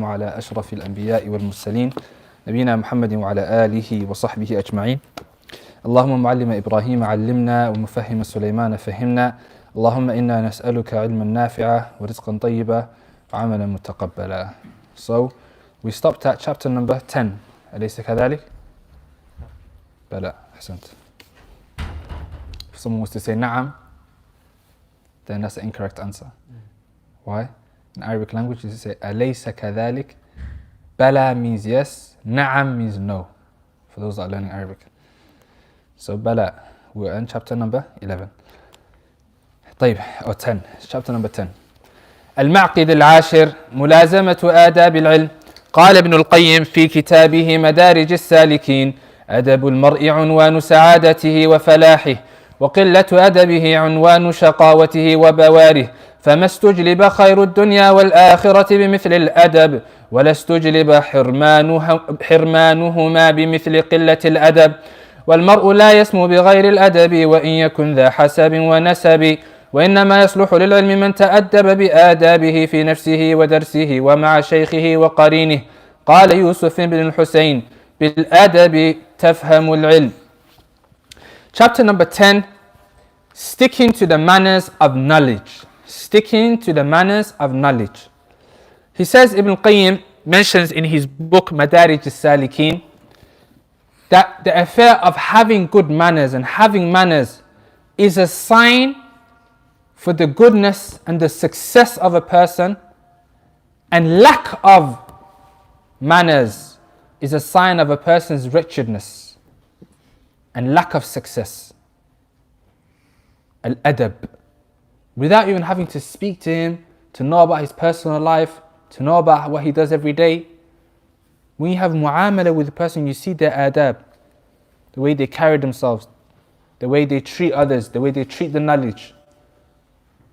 على أشرف الأنبياء والمرسلين نبينا محمد وعلى آله وصحبه أجمعين. اللهم معلم إبراهيم علمنا ومفهم سليمان فهمنا. اللهم إنا نسألك علما نافعا ورزقا طيبا وعملا متقبلا. So we stopped at chapter number 10. أليس كذلك؟ بلى. أحسنت. If someone was to say نعم, then that's the incorrect answer. Why? In Arabic language, you say أليس كذلك. Bala means yes, نعم means no. For those that are learning Arabic. So Bala, we're in chapter number 11. طيب, or 10. It's chapter number 10. المعقد العاشر ملازمة آداب العلم. قال ابن القيم في كتابه مدارج السالكين: أدب المرء عنوان سعادته وفلاحه، وقلة أدبه عنوان شقاوته وبواره، فما استجلب خير الدنيا والآخرة بمثل الأدب، ولا استجلب حرمانهما بمثل قلة الأدب. والمرء لا يسمو بغير الأدب وإن يكن ذا حسب ونسب، وإنما يصلح للعلم من تأدب بآدابه في نفسه ودرسه ومع شيخه وقرينه. قال يوسف بن الحسين: بالأدب تفهم العلم. Chapter number 10, sticking to the manners of knowledge. Sticking to the manners of knowledge. He says, Ibn Qayyim mentions in his book Madarij al-Salikin that the affair of having good manners and having manners is a sign for the goodness and the success of a person, and lack of manners is a sign of a person's wretchedness and lack of success. Al-adab. Without even having to speak to him, to know about his personal life, to know about what he does every day. When you have mu'amala with a person, you see their adab, the way they carry themselves, the way they treat others, the way they treat the knowledge.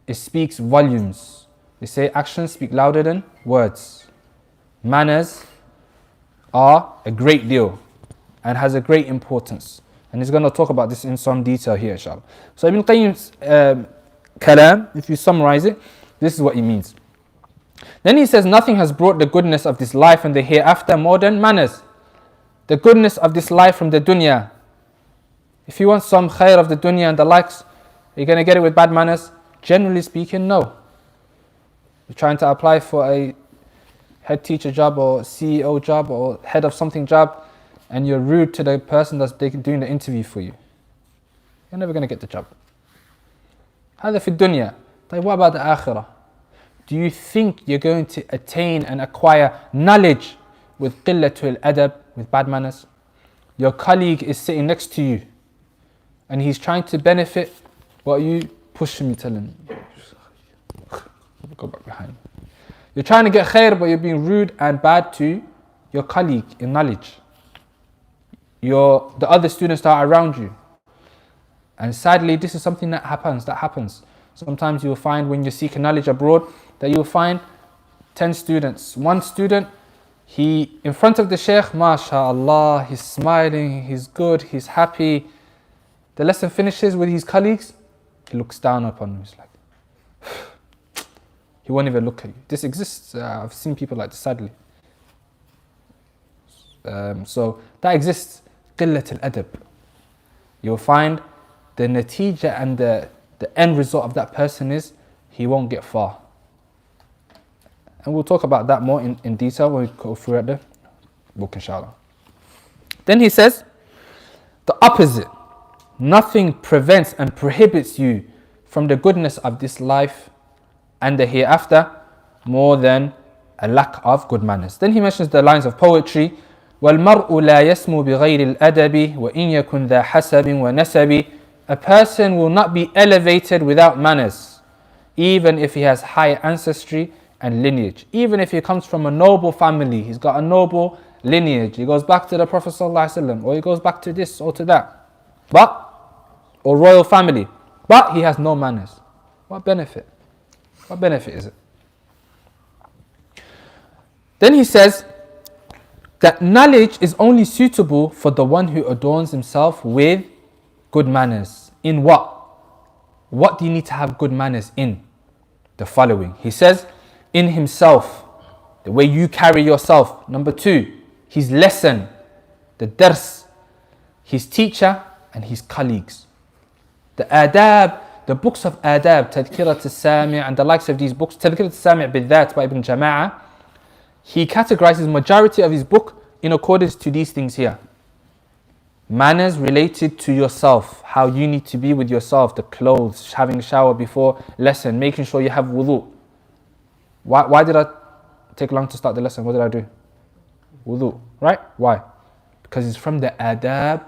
It speaks volumes. They say actions speak louder than words. Manners are a great deal and has a great importance. And he's going to talk about this in some detail here, inshallah. So Ibn Qayyim's kalam, if you summarize it, this is what he means. Then he says, nothing has brought the goodness of this life and the hereafter more than manners. The goodness of this life from the dunya. If you want some khair of the dunya and the likes, are you going to get it with bad manners? Generally speaking, no. You're trying to apply for a head teacher job or CEO job or head of something job, and you're rude to the person that's doing the interview for you. You're never going to get the job. هذا في الدنيا. طيب, what about the akhirah? Do you think you're going to attain and acquire knowledge with qillatul adab, with bad manners? Your colleague is sitting next to you and he's trying to benefit. What are you pushing me, telling him? Go back behind. You're trying to get khair, but you're being rude and bad to your colleague in knowledge. The other students that are around you. And sadly, this is something that happens. Sometimes you will find when you're seeking knowledge abroad that you will find 10 students. One student, he in front of the sheikh, mashallah, he's smiling, he's good, he's happy. The lesson finishes with his colleagues, he looks down upon him. He's like, he won't even look at you. This exists. I've seen people like this, sadly. So that exists. Qillat al-adab. You'll find the natija and the end result of that person is he won't get far. And we'll talk about that more in detail when we go through the book, inshallah. Then he says, the opposite. Nothing prevents and prohibits you from the goodness of this life and the hereafter more than a lack of good manners. Then he mentions the lines of poetry. وَالْمَرْءُ لَا يَسْمُو بِغَيْرِ الْأَدَبِ وَإِنْ يَكُنْ ذَا حَسَبٍ وَنَسَبٍ. A person will not be elevated without manners, even if he has high ancestry and lineage. Even if he comes from a noble family, he's got a noble lineage, he goes back to the Prophet ﷺ, or he goes back to this or to that, or royal family, but he has no manners. What benefit? What benefit is it? Then he says that knowledge is only suitable for the one who adorns himself with good manners. In what? What do you need to have good manners in? The following. He says, in himself, the way you carry yourself. Number 2, his lesson, the dars, his teacher and his colleagues. The adab, the books of adab, Tadhkirat al-Sami' and the likes of these books, Tadhkirat al-Sami' بالذات by Ibn Jama'ah, he categorizes majority of his book in accordance to these things here. Manners related to yourself, how you need to be with yourself, the clothes, having a shower before lesson, making sure you have wudu. Why did I take long to start the lesson? What did I do? Wudu, right? Why? Because it's from the adab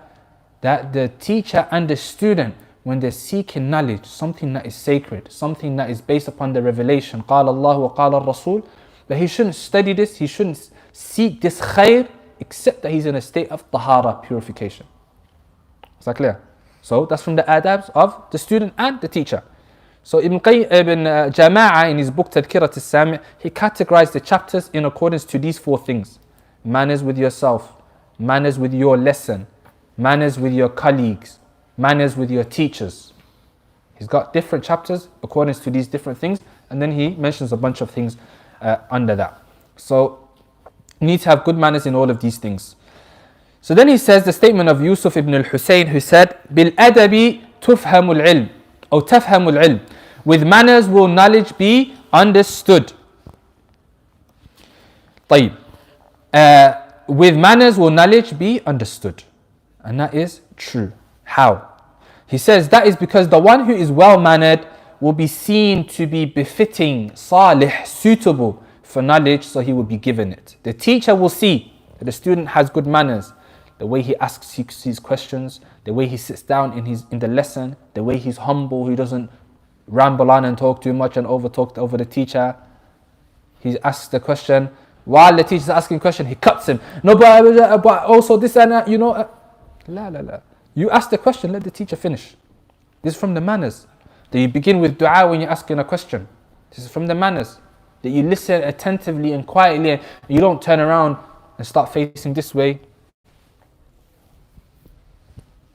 that the teacher and the student, when they're seeking knowledge, something that is sacred, something that is based upon the revelation, قال الله وقال الرسول, that he shouldn't study this, he shouldn't seek this khair, except that he's in a state of tahara, purification. Is that clear? So that's from the adabs of the student and the teacher. So Ibn Jama'ah in his book Tadhkirat al-Sami', he categorized the chapters in accordance to these 4 things. Manners with yourself, manners with your lesson, manners with your colleagues, manners with your teachers. He's got different chapters according to these different things, and then he mentions a bunch of things under that. So you need to have good manners in all of these things. So then he says the statement of Yusuf ibn al-Husayn, who said, "Bil-adabi tufhamul ilm, or tafhamul ilm." With manners will knowledge be understood. طيب. With manners will knowledge be understood. And that is true. How? He says that is because the one who is well-mannered will be seen to be befitting, salih, suitable for knowledge, so he will be given it. The teacher will see that the student has good manners, the way he asks his questions, the way he sits down in the lesson, the way he's humble, he doesn't ramble on and talk too much and talk over the teacher. He asks the question, while the teacher's asking a question, he cuts him. No, but also this and that, La. You ask the question, let the teacher finish. This is from the manners. That you begin with dua when you're asking a question. This is from the manners. That you listen attentively and quietly, and you don't turn around and start facing this way.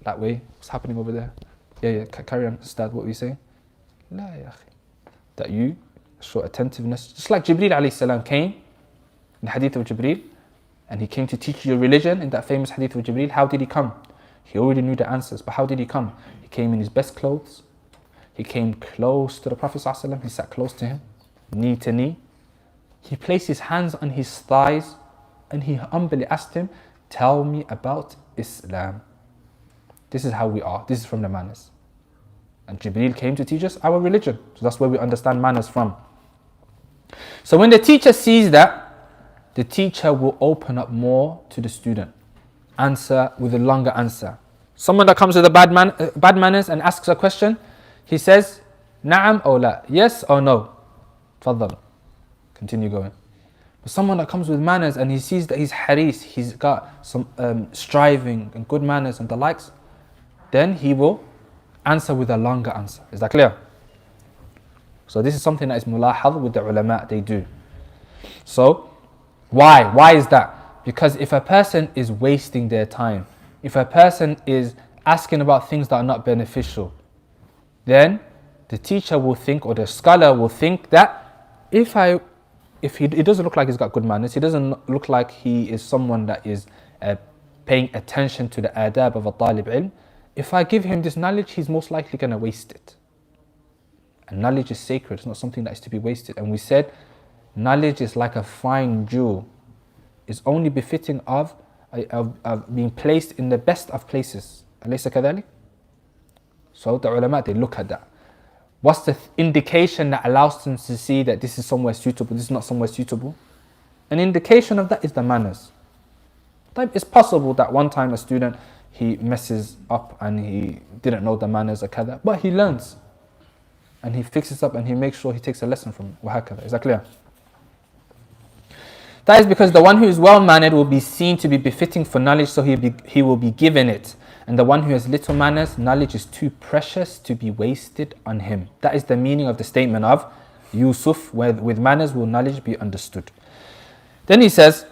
That way. What's happening over there? Yeah, carry on, Ustad, what were you saying? La ya akhi. That you show attentiveness. Just like Jibreel alayhi salam came, in the hadith of Jibreel, and he came to teach you religion in that famous hadith of Jibreel. How did he come? He already knew the answers, but how did he come? He came in his best clothes. He came close to the Prophet ﷺ. He sat close to him, knee to knee. He placed his hands on his thighs and he humbly asked him, "Tell me about Islam." This is how we are. This is from the manners. And Jibreel came to teach us our religion. So that's where we understand manners from. So when the teacher sees that, the teacher will open up more to the student. Answer with a longer answer. Someone that comes with a bad manners and asks a question, he says, "Na'am or la," yes or no. Tfaddal. Continue going. But someone that comes with manners and he sees that he's haris, he's got some striving and good manners and the likes, then he will answer with a longer answer. Is that clear? So this is something that is mulahad with the ulama, they do. So why? Why is that? Because if a person is wasting their time, if a person is asking about things that are not beneficial, then the teacher will think, or the scholar will think that it doesn't look like he's got good manners, he doesn't look like he is someone that is paying attention to the adab of a talib ilm, if I give him this knowledge, he's most likely going to waste it. And knowledge is sacred, it's not something that is to be wasted. And we said, knowledge is like a fine jewel. It's only befitting of being placed in the best of places. أليس كذلك? So the ulama, they look at that. What's the indication that allows them to see that this is somewhere suitable, this is not somewhere suitable? An indication of that is the manners. It's possible that one time a student, he messes up and he didn't know the manners or kada, but he learns. And he fixes up and he makes sure he takes a lesson from it. وهكذا. Is that clear? That is because the one who is well-mannered will be seen to be befitting for knowledge, so he will be given it. And the one who has little manners, knowledge is too precious to be wasted on him. That is the meaning of the statement of Yusuf, where with manners will knowledge be understood. Then he says,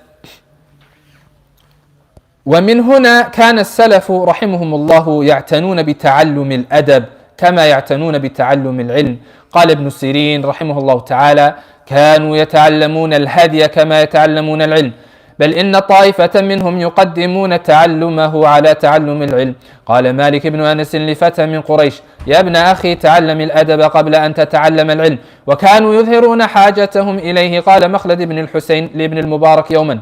ومن هنا كان السلف رحمهم الله يعتنون بتعلم الأدب كما يعتنون بتعلم العلم قال ابن سيرين رحمه الله تعالى: كانوا يتعلمون الهدي كما يتعلمون العلم، بل إن طائفة منهم يقدمون تعلمه على تعلم العلم. قال مالك بن أنس لفتى من قريش: يا ابن أخي تعلم الأدب قبل أن تتعلم العلم. وكانوا يظهرون حاجتهم إليه. قال مخلد بن الحسين لابن المبارك يوما: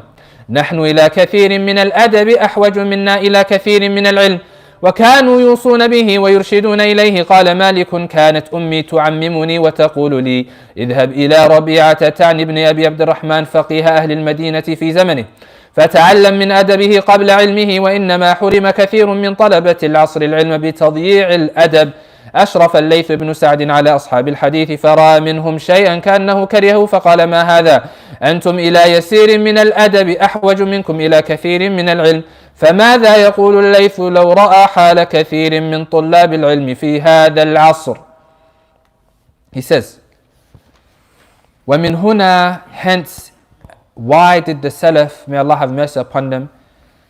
نحن إلى كثير من الأدب أحوج منا إلى كثير من العلم. وكانوا يوصون به ويرشدون إليه. قال مالك: كانت أمي تعممني وتقول لي: اذهب إلى ربيعة، تعني ابن أبي عبد الرحمن فقيه أهل المدينة في زمنه، فتعلم من أدبه قبل علمه. وإنما حرم كثير من طلبة العصر العلم بتضييع الأدب. أشرف الليث بن سعد على أصحاب الحديث فرأى منهم شيئا كأنه كرهه، فقال: ما هذا؟ أنتم إلى يسير من الأدب أحوج منكم إلى كثير من العلم. فماذا يقول الليث لو رأى حال كثير من طلاب العلم في هذا العصر؟ He says, ومن هنا, hence, why did the Salaf, may Allah have mercy upon them,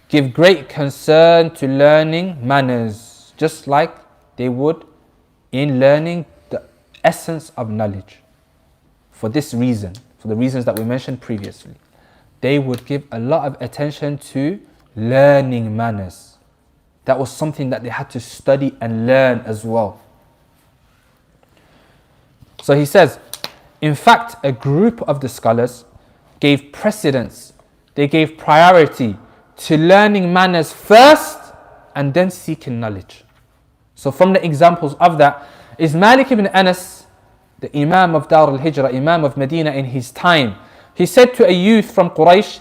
give great concern to learning manners, just like they would in learning the essence of knowledge? For this reason, for the reasons that we mentioned previously, they would give a lot of attention to learning manners. That was something that they had to study and learn as well. So he says, in fact, a group of the scholars gave precedence, they gave priority to learning manners first and then seeking knowledge. So from the examples of that is Malik ibn Anas, the Imam of Dar al-Hijrah, Imam of Medina in his time. He said to a youth from Quraysh,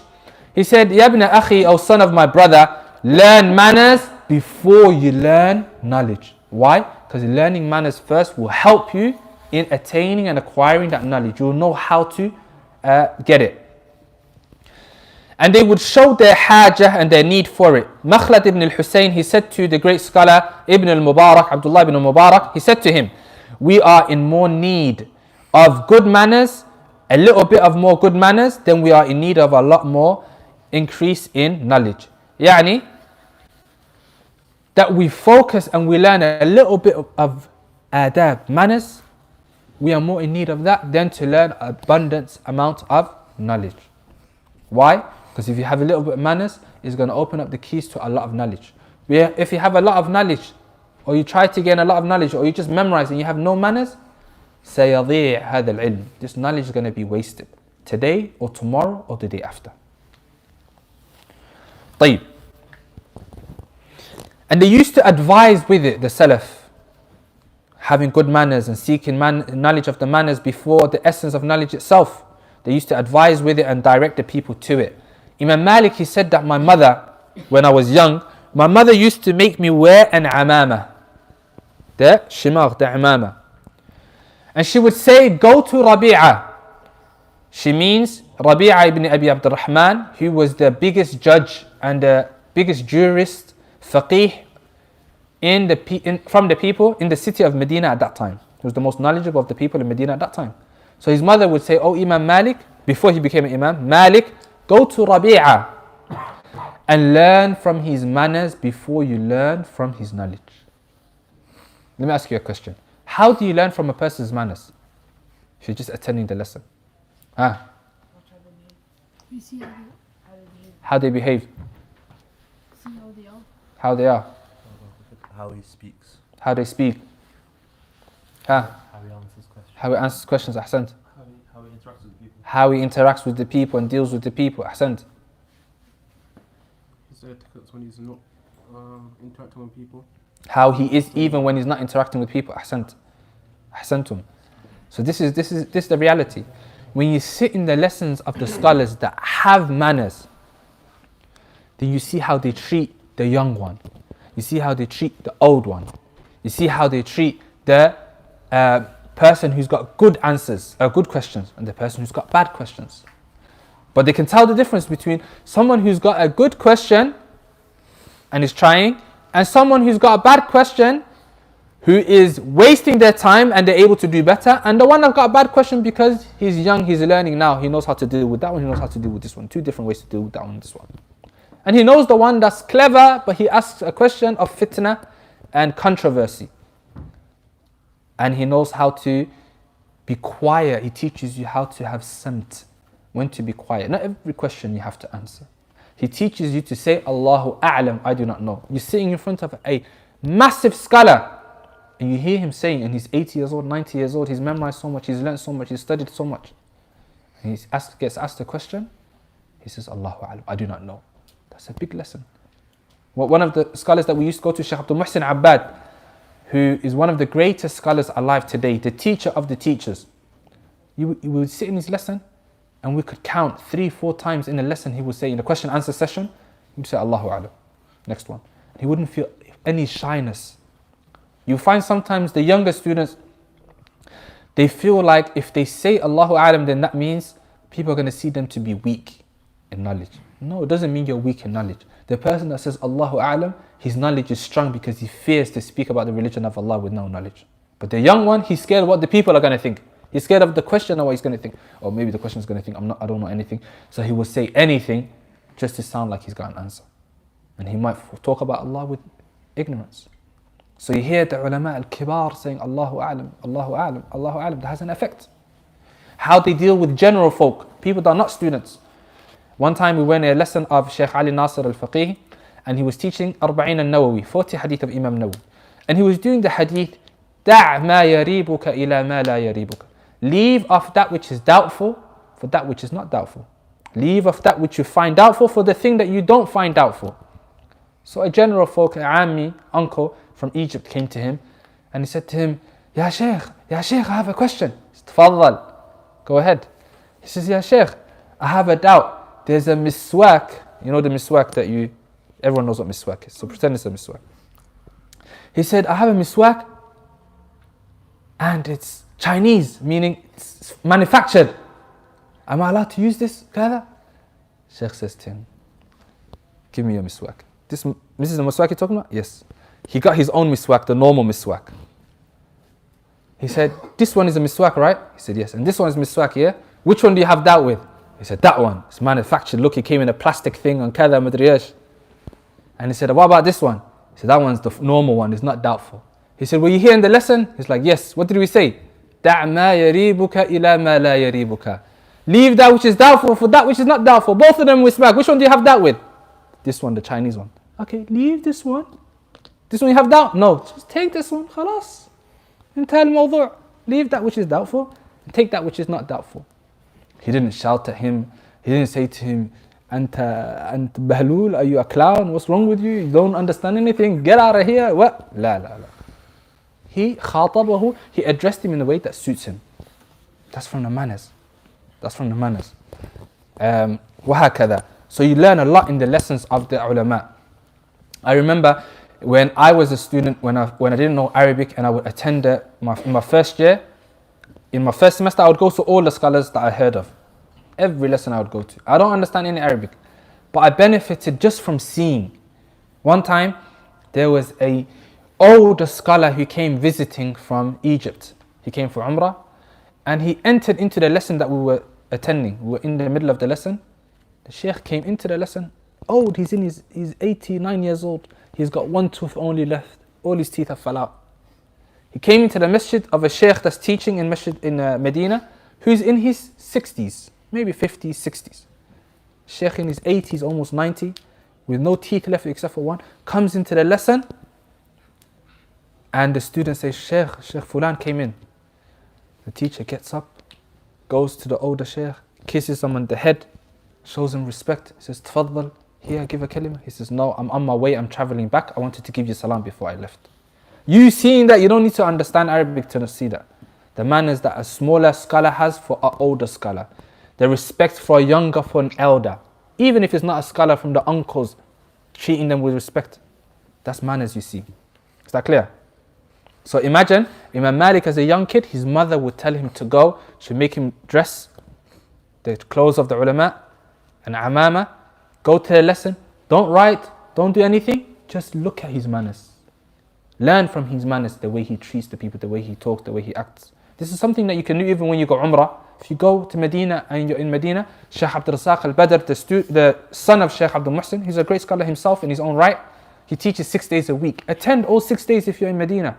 he said, Ya ibn akhi, O son of my brother, learn manners before you learn knowledge. Why? Because learning manners first will help you in attaining and acquiring that knowledge. You will know how to get it. And they would show their hajah and their need for it. Makhlad ibn al-Husayn, he said to the great scholar Ibn al-Mubarak, Abdullah ibn al-Mubarak, he said to him, we are in more need of good manners, a little bit of more good manners, than we are in need of a lot more increase in knowledge. Yani, that we focus and we learn a little bit of adab, manners, we are more in need of that than to learn abundant amount of knowledge. Why? Because if you have a little bit of manners, it's going to open up the keys to a lot of knowledge. If you have a lot of knowledge, or you try to gain a lot of knowledge, or you just memorize and you have no manners, سيضيع هذا العلم. This knowledge is going to be wasted today or tomorrow or the day after. طيب. And they used to advise with it, the Salaf, having good manners and seeking knowledge of the manners before the essence of knowledge itself. They used to advise with it and direct the people to it. Imam Malik, he said that my mother, when I was young, my mother used to make me wear an amama, the shimar, the amama. And she would say, go to Rabi'a. She means Rabi'a ibn Abi Abd al-Rahman, who was the biggest judge and the biggest jurist, faqih, from the people in the city of Medina at that time. He was the most knowledgeable of the people in Medina at that time. So his mother would say, oh Imam Malik, before he became an Imam, Malik, go to Rabi'a and learn from his manners before you learn from his knowledge. Let me ask you a question. How do you learn from a person's manners? If you're just attending the lesson. You see How they behave. See how they are. How they are. How he speaks. How they speak. How he answers questions. How he answers questions. Ahsant. How he interacts with people. How he interacts with the people and deals with the people. Ahsant. His etiquette when he's not interacting with people. How he is even when he's not interacting with people. Ahsant. Ahsantum. So this is the reality. When you sit in the lessons of the scholars that have manners, then you see how they treat the young one. You see how they treat the old one. You see how they treat the person who's got good answers, good questions, and the person who's got bad questions. But they can tell the difference between someone who's got a good question and is trying, and someone who's got a bad question who is wasting their time and they're able to do better, and the one that got a bad question because he's young, he's learning now, he knows how to deal with that one, he knows how to deal with this one. Two different ways to deal with that one and this one. And he knows the one that's clever, but he asks a question of fitna and controversy. And he knows how to Be quiet. He teaches you how to have samt, when to be quiet. Not every question you have to answer. He teaches you to say, Allahu A'lam, I do not know. You're sitting in front of a massive scholar and you hear him saying, and he's 80 years old, 90 years old, he's memorized so much, he's learned so much, he's studied so much. And he gets asked a question, he says, Allahu A'lam, I do not know. That's a big lesson. One of the scholars that we used to go to, Shaykh Abdul Muhsin Abbad, who is one of the greatest scholars alive today, the teacher of the teachers. You would sit in his lesson and we could count 3-4 times in a lesson he would say, in the question answer session, he would say, Allahu A'lam. Next one. He wouldn't feel any shyness. You find sometimes the younger students, they feel like if they say Allahu A'lam, then that means people are going to see them to be weak in knowledge. No, it doesn't mean you're weak in knowledge. The person that says Allahu A'lam, his knowledge is strong because he fears to speak about the religion of Allah with no knowledge. But the young one, he's scared of what the people are going to think. He's scared of the question or what he's going to think. Or maybe the question is going to think, I don't know anything. So he will say anything just to sound like he's got an answer. And he might talk about Allah with ignorance. So you hear the ulama al-kibar saying Allahu A'lam, Allahu A'lam, Allahu A'lam. That has an effect. How they deal with general folk, people that are not students. One time we went in a lesson of Shaykh Ali Nasir al-Faqih, and he was teaching Arba'in al-Nawawi, 40 hadith of Imam Nawawi. And he was doing the hadith, Da' ma yaribuka ila ma la yaribuka. Leave off that which is doubtful for that which is not doubtful. Leave off that which you find doubtful for the thing that you don't find doubtful. So a general folk, a ammi, uncle from Egypt came to him and he said to him, Ya Shaykh, I have a question. He said, Tafaddal, go ahead. He says, Ya Shaykh, I have a doubt. There's a miswak, you know the miswak that everyone knows what miswak is, so pretend it's a miswak. He said, I have a miswak and it's Chinese, meaning it's manufactured. Am I allowed to use this? Kada? Shaykh says to him, give me your miswak. This is the miswak you're talking about? Yes. He got his own miswak, the normal miswak. He said, this one is a miswak, right? He said, yes. And this one is miswak, yeah? Which one do you have doubt with? He said, that one. It's manufactured. Look, it came in a plastic thing on kada madriyash. And he said, what about this one? He said, that one's the normal one. It's not doubtful. He said, were you here in the lesson? He's like, yes. What did we say? Da' ma yaribuka ila ma la yaribuka. Leave that which is doubtful for that which is not doubtful. Both of them miswak. Which one do you have doubt with? This one, the Chinese one. Okay, leave this one. This one you have doubt? No, just take this one. Khalas. Intal mawdu'. Leave that which is doubtful and take that which is not doubtful. He didn't shout at him. He didn't say to him, Anta bahlul, are you a clown? What's wrong with you? You don't understand anything. Get out of here. What? La. He khatabahu, he addressed him in a way that suits him. That's from the manners. وهكذا. So you learn a lot in the lessons of the ulama. I remember when I was a student, when I didn't know Arabic and I would attend in my first year, in my first semester I would go to all the scholars that I heard of. Every lesson I would go to. I don't understand any Arabic, but I benefited just from seeing. One time there was a older scholar who came visiting from Egypt. He came for Umrah and he entered into the lesson that we were attending. We were in the middle of the lesson. The Shaykh came into the lesson. Old, he's 89 years old. He's got one tooth only left. All his teeth have fell out. He came into the masjid of a Shaykh that's teaching in masjid in Medina, who's in his 60s, maybe 50s, 60s. Shaykh in his 80s, almost 90, with no teeth left except for one, comes into the lesson and the student says, Shaykh Fulan came in. The teacher gets up, goes to the older Shaykh, kisses him on the head, shows him respect. He says, Tafaddal, here, give a kalima. He says, no, I'm on my way, I'm traveling back. I wanted to give you salam before I left. You seeing that, you don't need to understand Arabic to see that. The manners that a smaller scholar has for an older scholar. The respect for a younger, for an elder. Even if it's not a scholar, from the uncles, treating them with respect. That's manners you see. Is that clear? So imagine, Imam Malik as a young kid, his mother would tell him to go, she'd make him dress the clothes of the ulama, and amama, go to the lesson, don't write, don't do anything, just look at his manners. Learn from his manners, the way he treats the people, the way he talks, the way he acts. This is something that you can do even when you go Umrah. If you go to Medina and you're in Medina, Shaykh AbdurRazaq al-Badr, the son of Shaykh Abdul Muhsin, he's a great scholar himself in his own right. He teaches 6 days a week. Attend all 6 days if you're in Medina.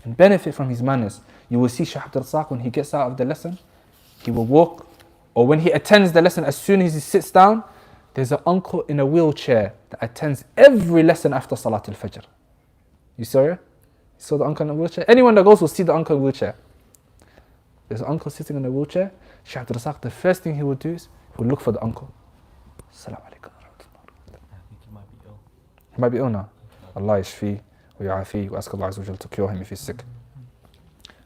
and benefit from his manners. You will see Shaykh AbdurRazaq when he gets out of the lesson, he will walk, or when he attends the lesson, as soon as he sits down, there's an uncle in a wheelchair that attends every lesson after Salat al-Fajr. You saw it? You saw the uncle in a wheelchair? Anyone that goes will see the uncle in a wheelchair. There's an uncle sitting in a wheelchair. Shaykh AbdurRazaq, the first thing he will do is, he will look for the uncle. Assalamu alaikum. I think he might be ill. He might be ill now. Allah yashfi wa ya'afi wa ask Allah Azza wa Jal to cure him if he's sick.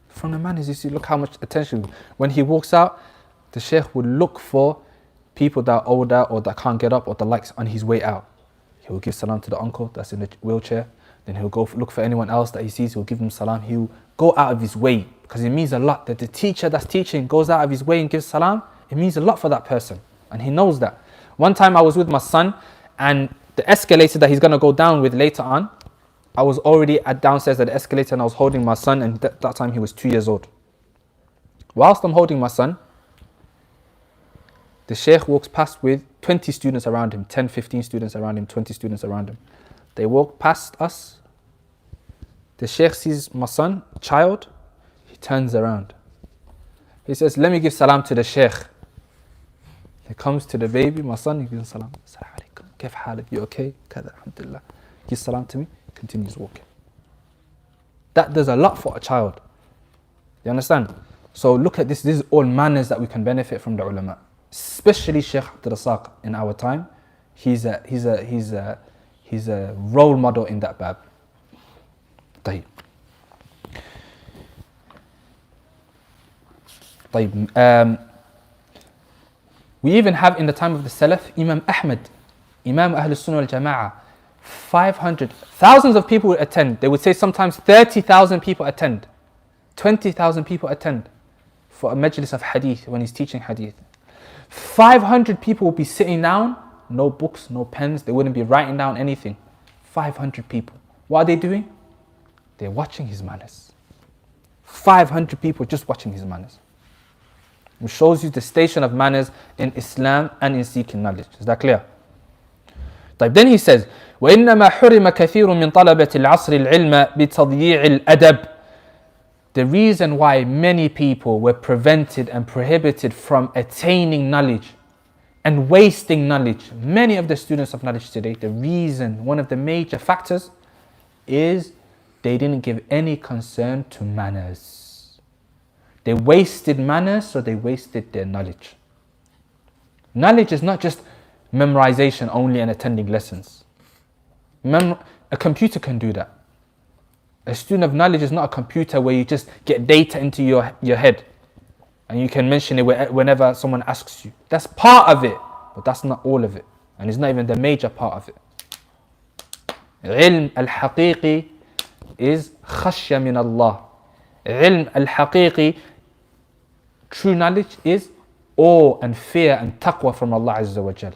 From the manners, you see, look how much attention. When he walks out, the Shaykh will look for people that are older or that can't get up or the likes on his way out. He will give salam to the uncle that's in the wheelchair. Then he'll go look for anyone else that he sees. He'll give them salam. He'll go out of his way because it means a lot that the teacher that's teaching goes out of his way and gives salam. It means a lot for that person, and he knows that. One time I was with my son, and the escalator that he's going to go down with later on, I was already downstairs at the escalator and I was holding my son, and that time he was 2 years old. Whilst I'm holding my son, the Shaykh walks past with 20 students around him, 10, 15 students around him, 20 students around him. They walk past us. The Shaykh sees my son, child, he turns around. He says, let me give salam to the Shaykh. He comes to the baby, my son, he gives salam. Assalamu alaikum, kayf halik, you okay? Kada, alhamdulillah. He gives salam to me, continues walking. That does a lot for a child. You understand? So look at this. This is all manners that we can benefit from the ulama. Especially Shaykh AbdurRazaq in our time. He's a role model in that bab. طيب. We even have in the time of the Salaf, Imam Ahmed, Imam Ahl Sunnah wal Jama'ah, 500, thousands of people would attend. They would say sometimes 30,000 people attend, 20,000 people attend for a majlis of hadith when he's teaching hadith. 500 people would be sitting down, no books, no pens, they wouldn't be writing down anything. 500 people. What are they doing? They're watching his manners. 500 people just watching his manners. Which shows you the station of manners in Islam and in seeking knowledge. Is that clear? Then he says, وَإِنَّمَا حُرِمَ كَثِيرٌ مِّن طَلَبَةِ الْعَصْرِ الْعِلْمَ بِتَضْيِيعِ الْأَدَبِ. The reason why many people were prevented and prohibited from attaining knowledge and wasting knowledge, many of the students of knowledge today, the reason, one of the major factors is they didn't give any concern to manners. They wasted manners, so they wasted their knowledge. Knowledge is not just memorization only and attending lessons. A computer can do that. A student of knowledge is not a computer where you just get data into your head and you can mention it whenever someone asks you. That's part of it, but that's not all of it. And it's not even the major part of it. Ilm al-haqiqi is khashya min Allah. Ilm al-haqiqi, true knowledge, is awe and fear and taqwa from Allah Azza wa Jal.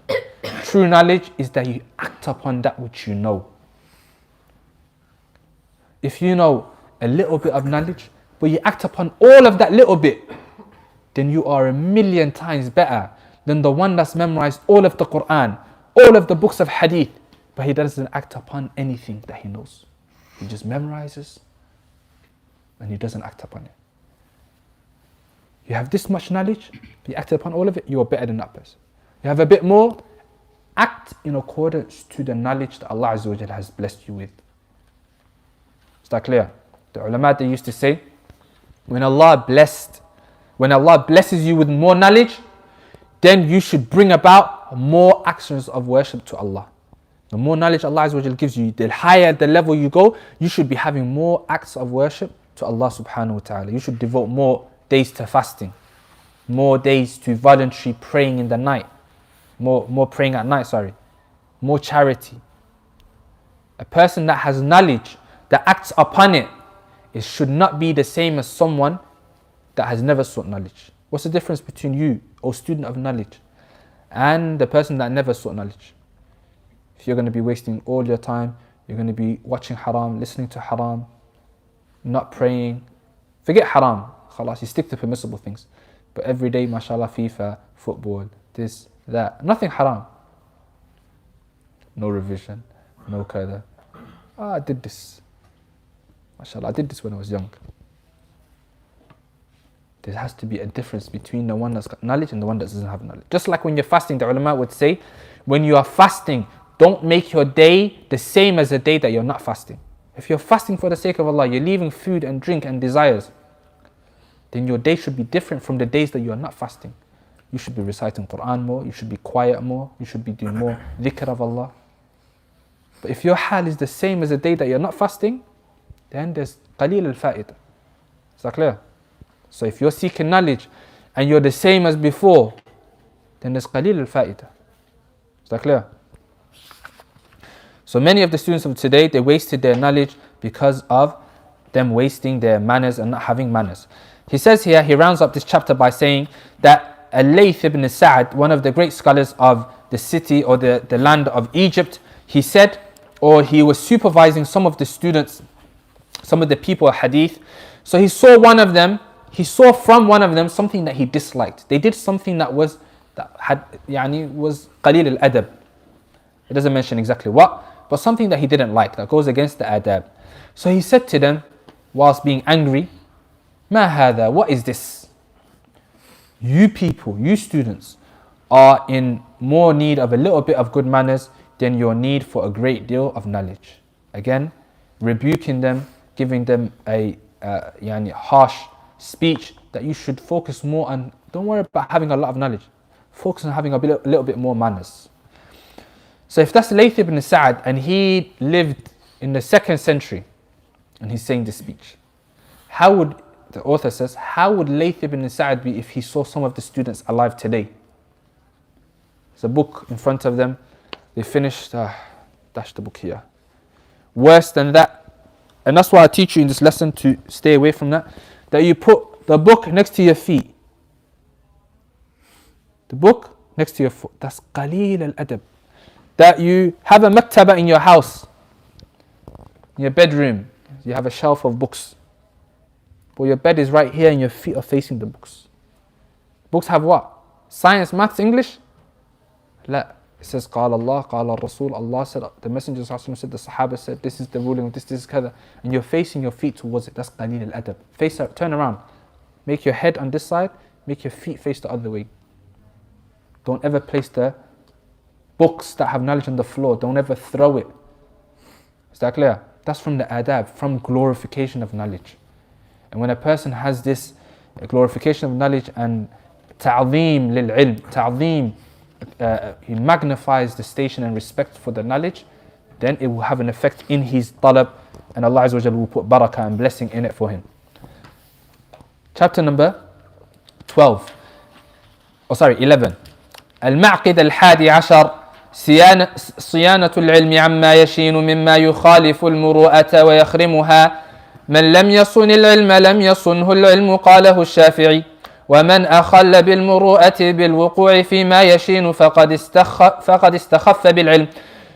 True knowledge is that you act upon that which you know. If you know a little bit of knowledge, but you act upon all of that little bit, then you are 1,000,000 times better than the one that's memorized all of the Quran, all of the books of hadith, but he doesn't act upon anything that he knows. He just memorizes and he doesn't act upon it. You have this much knowledge, you act upon all of it, you are better than that person. You have a bit more, act in accordance to the knowledge that Allah Azza wa Jalla has blessed you with. Is that clear? The ulama, they used to say, when Allah blesses you with more knowledge, then you should bring about more actions of worship to Allah. The more knowledge Allah Azza wa Jalla gives you, the higher the level you go, you should be having more acts of worship to Allah subhanahu wa ta'ala. You should devote more days to fasting, more days to voluntary praying in the night, more praying at night, more charity. A person that has knowledge, that acts upon it, it should not be the same as someone that has never sought knowledge. What's the difference between you, O student of knowledge, and the person that never sought knowledge? If you're going to be wasting all your time, you're going to be watching haram, listening to haram, not praying, forget haram, khalas, you stick to permissible things. But every day, mashallah, FIFA, football, this, that, nothing haram. No revision, no qadar. I did this. MashaAllah, I did this when I was young. There has to be a difference between the one that's got knowledge and the one that doesn't have knowledge. Just like when you're fasting, the ulama would say, when you are fasting, don't make your day the same as the day that you're not fasting. If you're fasting for the sake of Allah, you're leaving food and drink and desires, then your day should be different from the days that you are not fasting. You should be reciting Quran more, you should be quiet more, you should be doing more dhikr of Allah. But if your hal is the same as the day that you're not fasting, then there's qaleel al-fa'ida. Is that clear? So if you're seeking knowledge and you're the same as before, then there's qaleel al-fa'ida. Is that clear? So many of the students of today, they wasted their knowledge because of them wasting their manners and not having manners. He says here, he rounds up this chapter by saying that Al-Layth ibn Sa'd, one of the great scholars of the city or the land of Egypt, he said, or he was supervising some of the students, some of the people of hadith. So he saw from one of them something that he disliked. They did something that was qaleel al-adab. It doesn't mention exactly what, but something that he didn't like, that goes against the adab. So he said to them, whilst being angry, Ma hadha, what is this? You people, you students, are in more need of a little bit of good manners than your need for a great deal of knowledge. Again, rebuking them, giving them a harsh speech that you should focus more on. Don't worry about having a lot of knowledge. Focus on having a little bit more manners. So if that's Layth ibn Sa'd and he lived in the 2nd century and he's saying this speech, how would, the author says, how would Layth ibn Sa'd be if he saw some of the students alive today? There's a book in front of them. They finished, dash the book here. Worse than that. And that's why I teach you in this lesson to stay away from that. That you put the book next to your feet. The book next to your foot. That's qaleel al-adab. That you have a maktaba in your house, in your bedroom. You have a shelf of books. But your bed is right here and your feet are facing the books. Books have what? Science, maths, English? La. It says, قال Allah, قال Rasul. Allah said, the Messenger said, the Sahaba said, this is the ruling of this is kada. And you're facing your feet towards it. That's qaleel al-adab. Face up, turn around. Make your head on this side, make your feet face the other way. Don't ever place the books that have knowledge on the floor. Don't ever throw it. Is that clear? That's from the adab, from glorification of knowledge. And when a person has this glorification of knowledge and ta'zeem lil-ilm, ta'zeem, he magnifies the station and respect for the knowledge, then it will have an effect in his talab, and Allah Azza wa Jalla will put barakah and blessing in it for him. Chapter number 11. المعقد الحادي عشر صيانة العلم عما يشين مما يخالف المروءة ويخرمها. من لم يصن العلم لم يصنه العلم، قاله الشافعي. ومن أخل بالمروءة بالوقوع فيما يشين فقد استخف بالعلم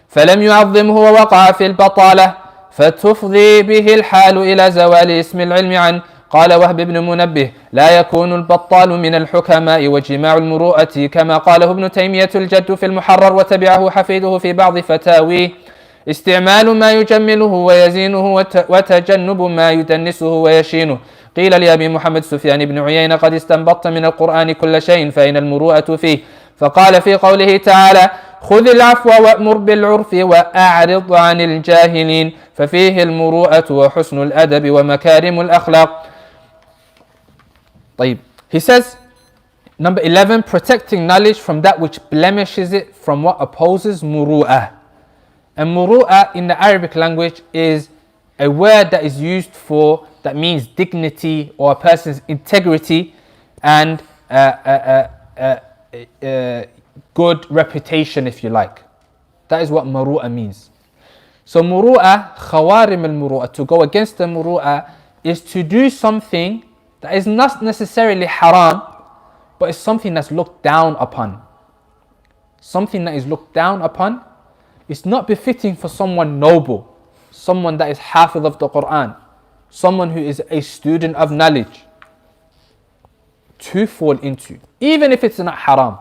فلم يعظمه ووقع في البطالة فتفضي به الحال إلى زوال اسم العلم عنه. قال وهب بن منبه: لا يكون البطال من الحكماء وجماع المروءة، كما قاله ابن تيمية الجد في المحرر وتبعه حفيده في بعض فتاويه: استعمال ما يجمله ويزينه وتجنب ما يدنسه ويشينه. قيل لأبي محمد سفيان بن عيينة: قد استنبطت من القرآن كل شيء فإن المروءة فيه. فقال في قوله تعالى: خذ العفو وأمر بالعرف وأعرض عن الجاهلين، ففيه المروءة وحسن الأدب ومكارم الأخلاق. طيب. He says, number 11, protecting knowledge from that which blemishes it, from what opposes muru'ah. And muru'ah in the Arabic language is a word that is used for, that means dignity or a person's integrity and good reputation, if you like. That is what muru'ah means. So muru'ah, khawarim al-muru'ah, to go against the muru'ah, is to do something that is not necessarily haram, but it's something that's looked down upon. Something that is looked down upon. It's not befitting for someone noble, someone that is hafiz of the Quran, someone who is a student of knowledge, to fall into, even if it's not haram.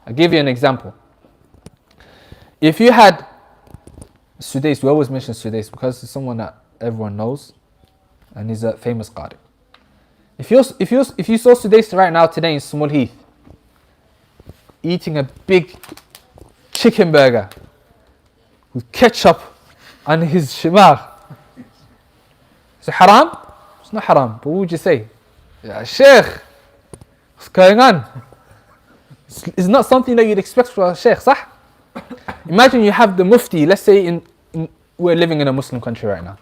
I'll give you an example. If you had Sudais, we always mention Sudais because it's someone that everyone knows. and he's a famous qari. If you saw Sudais right now today in Small Heath, eating a big chicken burger with ketchup on his shimar, is it haram? It's not haram, but what would you say? Yeah, Sheikh, what's going on? It's not something that you'd expect from a Sheikh, صح? Imagine you have the Mufti, let's say we're living in a Muslim country right now,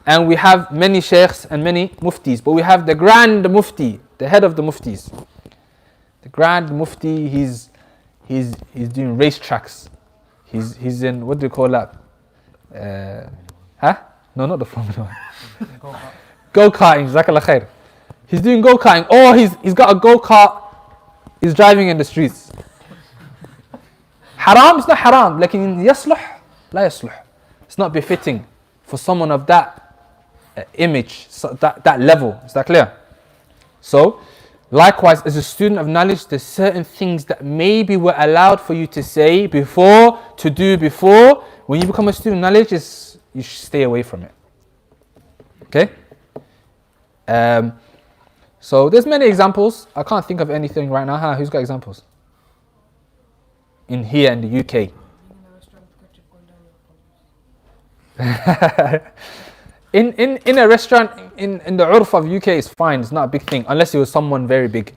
and we have many Sheikhs and many Muftis, but we have the Grand Mufti, the head of the Muftis. The Grand Mufti, he's doing racetracks. He's in, what do you call that? No, not the Formula 1. Go-karting, Jazakallah khair. He's doing go-karting. Oh, he's got a go-kart. He's driving in the streets. Haram? It's not haram. Lakin yasluh? La yasluh. It's not befitting for someone of that image, that level. Is that clear? So, likewise, as a student of knowledge, there's certain things that maybe were allowed for you to say before, to do before. When you become a student of knowledge, you should stay away from it. Okay? So there's many examples. I can't think of anything right now. Who's got examples? In here in the UK. in a restaurant in the urf of UK is fine. It's not a big thing unless it was someone very big.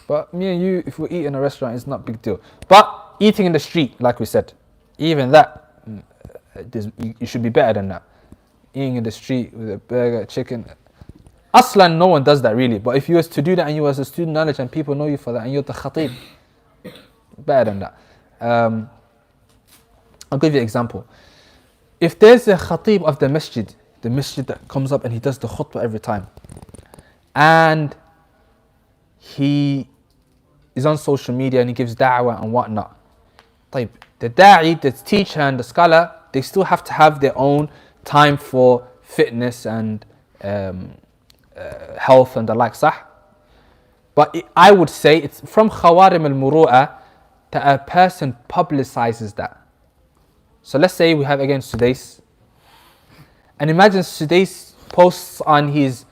But me and you, if we eat in a restaurant, it's not a big deal. But eating in the street, like we said, even that, you should be better than that. Eating in the street with a burger, chicken. Aslan, no one does that really. But if you was to do that and you was a student knowledge and people know you for that and you're the khatib, better than that. I'll give you an example. If there's a khatib of the masjid that comes up and he does the khutbah every time, and he is on social media and he gives da'wah and whatnot, the da'i, the teacher and the scholar, they still have to have their own time for fitness and health and the like, sah? But I would say it's from khawarim al-muru'ah that a person publicizes that. So let's say we have again Sudais, and imagine Sudais posts on his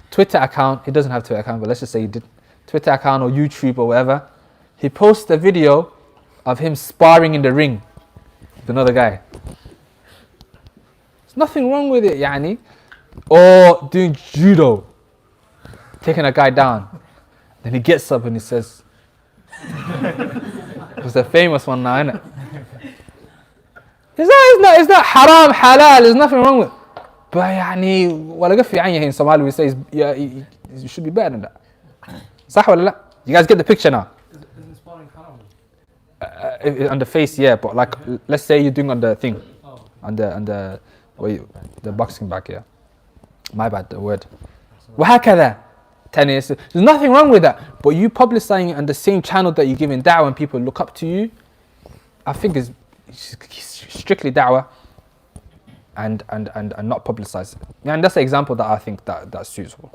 Twitter account. He doesn't have Twitter account, but let's just say he did Twitter account or YouTube or whatever. He posts a video of him sparring in the ring with another guy. There's nothing wrong with it, yani. Or doing judo, taking a guy down. Then he gets up and he says, it's a famous one now, isn't it? It's not haram, halal, there's nothing wrong with it. But يعني ولا قفي عني in Somali we say you should be better than that. صح ولا لا? You guys get the picture now? Isn't sparring haram? On the face, yeah, but like let's say you're doing on the thing, on the boxing bag, yeah. My bad, the word. وهكذا. Tennis. There's nothing wrong with that. But you publicizing it on the same channel that you give in da'wah and people look up to you, I think is strictly da'wah and not publicize it. Yeah, and that's the example that I think that's suitable.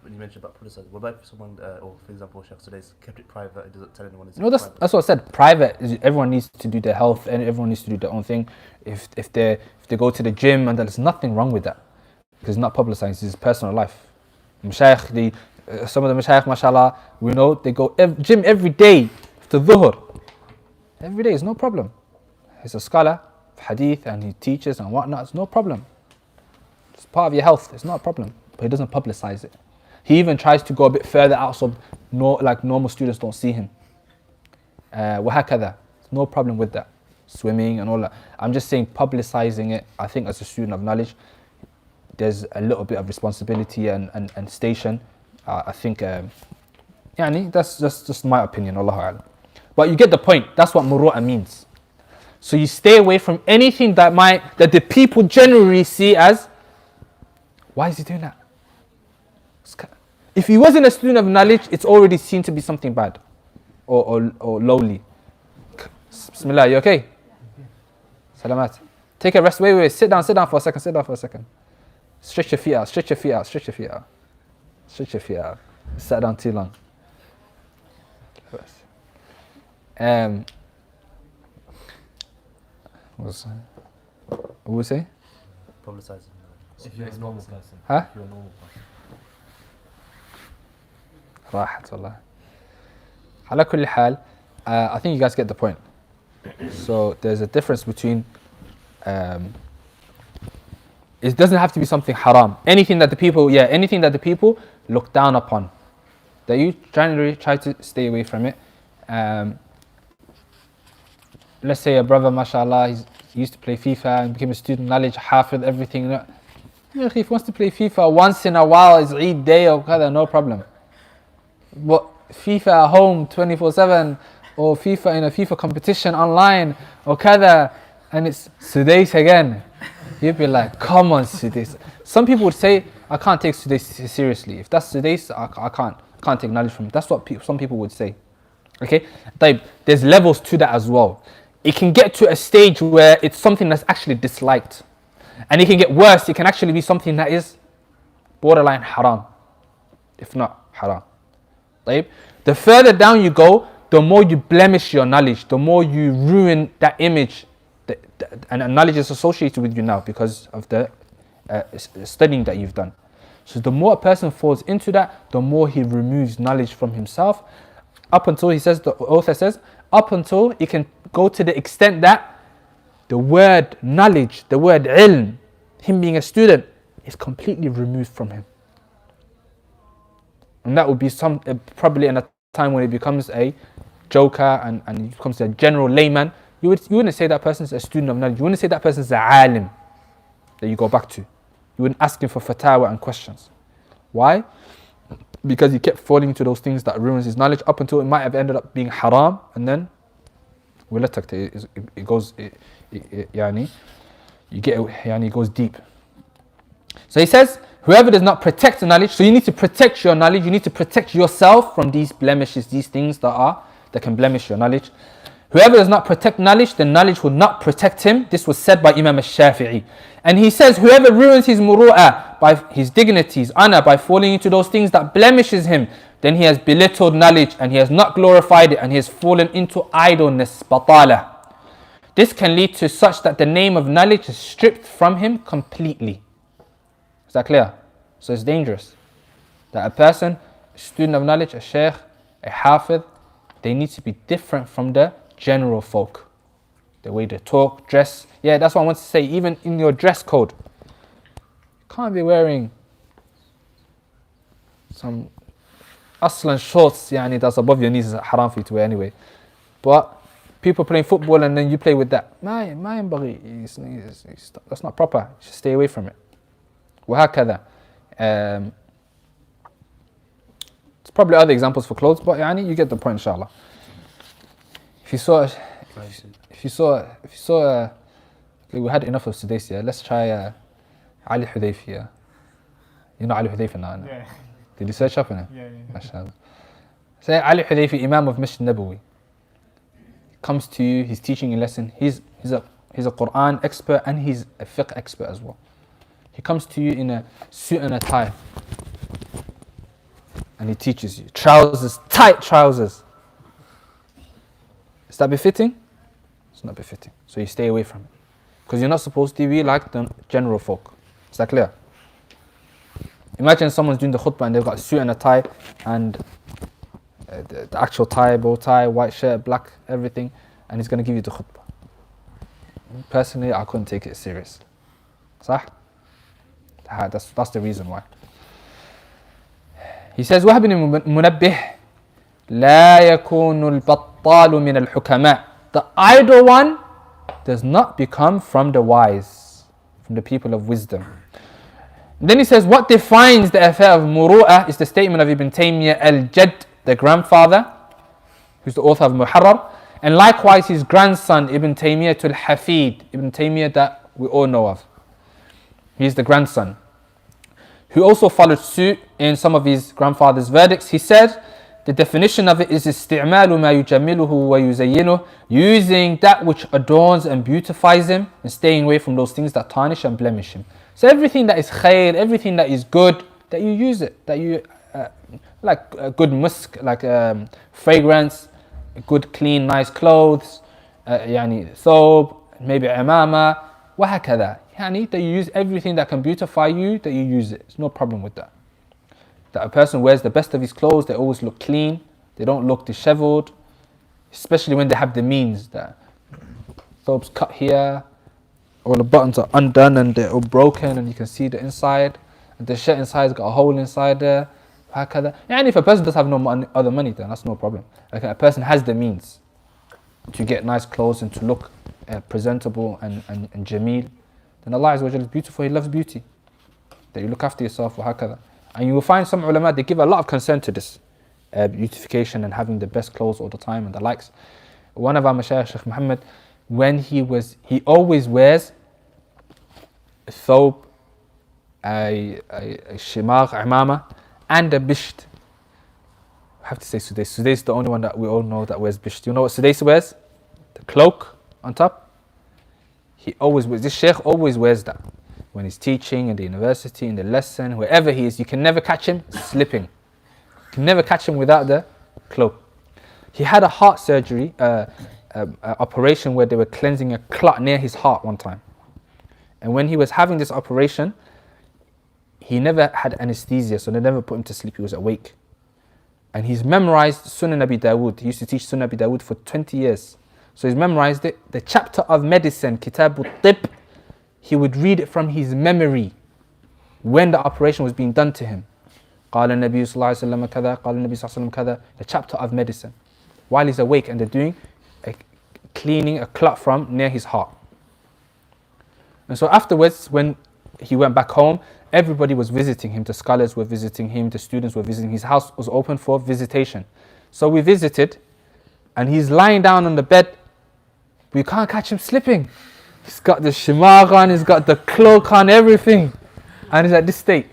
When you mentioned about publicizing, what about if someone, or for example, Sheikh today's kept it private, it doesn't tell anyone it's private? That's what I said. Private is everyone needs to do their health and everyone needs to do their own thing. If they go to the gym, and there's nothing wrong with that because it's not publicized. It's his personal life. Mashayikh, some of the mashayikh, mashallah, we know they go gym every day after dhuhr. Every day is no problem. He's a scholar of hadith and he teaches and whatnot. It's no problem. It's part of your health. It's not a problem. But he doesn't publicize it. He even tries to go a bit further out so like normal students don't see him. وهكذا. No problem with that. Swimming and all that. I'm just saying publicizing it, I think as a student of knowledge, there's a little bit of responsibility and station. I think, yani, that's just my opinion, Allahu A'lam. But you get the point. That's what muru'ah means. So you stay away from anything that the people generally see as, why is he doing that? If he wasn't a student of knowledge, it's already seen to be something bad or lowly. Bismillah, you okay? Salamat. Take a rest. Wait. Sit down for a second. Stretch your feet out. Sat down too long. What was I? Publicizing. If you're a normal person. Huh? If you're a normal person. راحت والله. على كل حال, I think you guys get the point. So there's a difference between, it doesn't have to be something haram. Anything that the people look down upon, that you generally try to stay away from it. Let's say a brother, mashallah, he used to play FIFA and became a student, knowledge, hafid, everything. If he wants to play FIFA once in a while, it's Eid day or kada, no problem. But FIFA at home 24/7, or FIFA in a FIFA competition online, or kada, and it's Sudais again. You'd be like, come on, Sudais. Some people would say, I can't take Sudais seriously. If that's Sudais, I can't take knowledge from him. That's what some people would say. Okay, there's levels to that as well. It can get to a stage where it's something that's actually disliked. And it can get worse. It can actually be something that is borderline haram, if not haram. The further down you go, the more you blemish your knowledge, the more you ruin that image, and knowledge is associated with you now because of the studying that you've done. So the more a person falls into that, the more he removes knowledge from himself, up until the author says, up until it can go to the extent that the word knowledge, the word ilm, him being a student, is completely removed from him. And that would be probably in a time when it becomes a joker and he becomes a general layman. You wouldn't say that person's a student of knowledge. You wouldn't say that person's a alim that you go back to. You wouldn't ask him for fatwa and questions. Why? Because he kept falling into those things that ruins his knowledge up until it might have ended up being haram, and then it goes, it goes deep. So he says, whoever does not protect the knowledge, so you need to protect your knowledge, you need to protect yourself from these blemishes, these things that can blemish your knowledge. Whoever does not protect knowledge, then knowledge will not protect him. This was said by Imam al-Shafi'i. And he says, whoever ruins his muru'ah, by his dignities, honor, by falling into those things that blemishes him, then he has belittled knowledge and he has not glorified it and he has fallen into idleness, batala. This can lead to such that the name of knowledge is stripped from him completely. Is that clear? So it's dangerous that a person, a student of knowledge, a sheikh, a hafid, they need to be different from the general folk. The way they talk, dress. Yeah, that's what I want to say. Even in your dress code, you can't be wearing some aslan shorts, that's above your knees, is haram for you to wear anyway. But people playing football and then you play with that. That's not proper. You should stay away from it. وهكذا. There's probably other examples for clothes, but you get the point, inshallah. If you saw, we had enough of Sudais, let's try Ali Hudayfi. You know Ali Hudayfi now? Yeah. Did you search up on him? Yeah. MashaAllah. Say Ali Hudayfi, Imam of Masjid Nabawi. Comes to you, he's teaching a lesson. He's a Quran expert and he's a fiqh expert as well. He comes to you in a suit and a tie. And he teaches you. Trousers, tight trousers. Is that befitting? It's not befitting. So you stay away from it. Because you're not supposed to be like the general folk. Is that clear? Imagine someone's doing the khutbah and they've got a suit and a tie and the actual tie, bow tie, white shirt, black, everything, and he's going to give you the khutbah. Personally, I couldn't take it serious. Sah? That's the reason why. He says, وَهَبْ بن منبه لا يكون البطال من الحكماء. The idle one does not become from the wise, from the people of wisdom. And then he says, what defines the affair of muru'ah is the statement of Ibn Taymiyyah al-Jadd, the grandfather, who's the author of Muharrar, and likewise his grandson Ibn Taymiyyah al-Hafid, Ibn Taymiyyah that we all know of. He's the grandson, who also followed suit in some of his grandfather's verdicts. He said, the definition of it is استعمال ما يجمله ويزينه, using that which adorns and beautifies him and staying away from those things that tarnish and blemish him. So everything that is khair, everything that is good, that you use it, that you like a good musk, like fragrance, good clean nice clothes, thobe, maybe imama, وهكذا. يعني that you use everything that can beautify you, that you use it. There's no problem with that. That a person wears the best of his clothes, they always look clean, they don't look disheveled, especially when they have the means. That thobes cut here, all the buttons are undone and they're all broken and you can see the inside, and the shirt inside's got a hole inside there. وهكذا. يعني if a person does have no money, other money, then that's no problem. Like a person has the means to get nice clothes and to look presentable and jameel, then Allah Azza wa Jalla is beautiful, He loves beauty. That you look after yourself, وهكذا. And you will find some ulama, they give a lot of concern to this beautification and having the best clothes all the time and the likes. One of our mashayikh, Sheikh Mahamed, when he always wears a thobe, a shimar, imama, and a bisht. I have to say Sudais. Sudais is the only one that we all know that wears bisht. Do you know what Sudais wears? The cloak on top. He always wears, this sheikh always wears that. When he's teaching in the university, in the lesson, wherever he is, you can never catch him slipping. You can never catch him without the cloak. He had a heart surgery, operation where they were cleansing a clot near his heart one time. And when he was having this operation, he never had anesthesia, so they never put him to sleep, he was awake. And he's memorized Sunan Abi Dawood. He used to teach Sunan Abi Dawood for 20 years. So he's memorized it. The chapter of medicine, Kitab al-Tib, he would read it from his memory when the operation was being done to him. قال النبي صلى الله عليه وسلم كذا قال النبي صلى الله عليه وسلم كذا. The chapter of medicine. While he's awake and they're doing cleaning a clot from near his heart. And so afterwards, when he went back home, everybody was visiting him. The scholars were visiting him, the students were visiting. His house was open for visitation. So we visited, and he's lying down on the bed. We can't catch him slipping. He's got the shimar on, he's got the cloak on, everything. And he's at this state.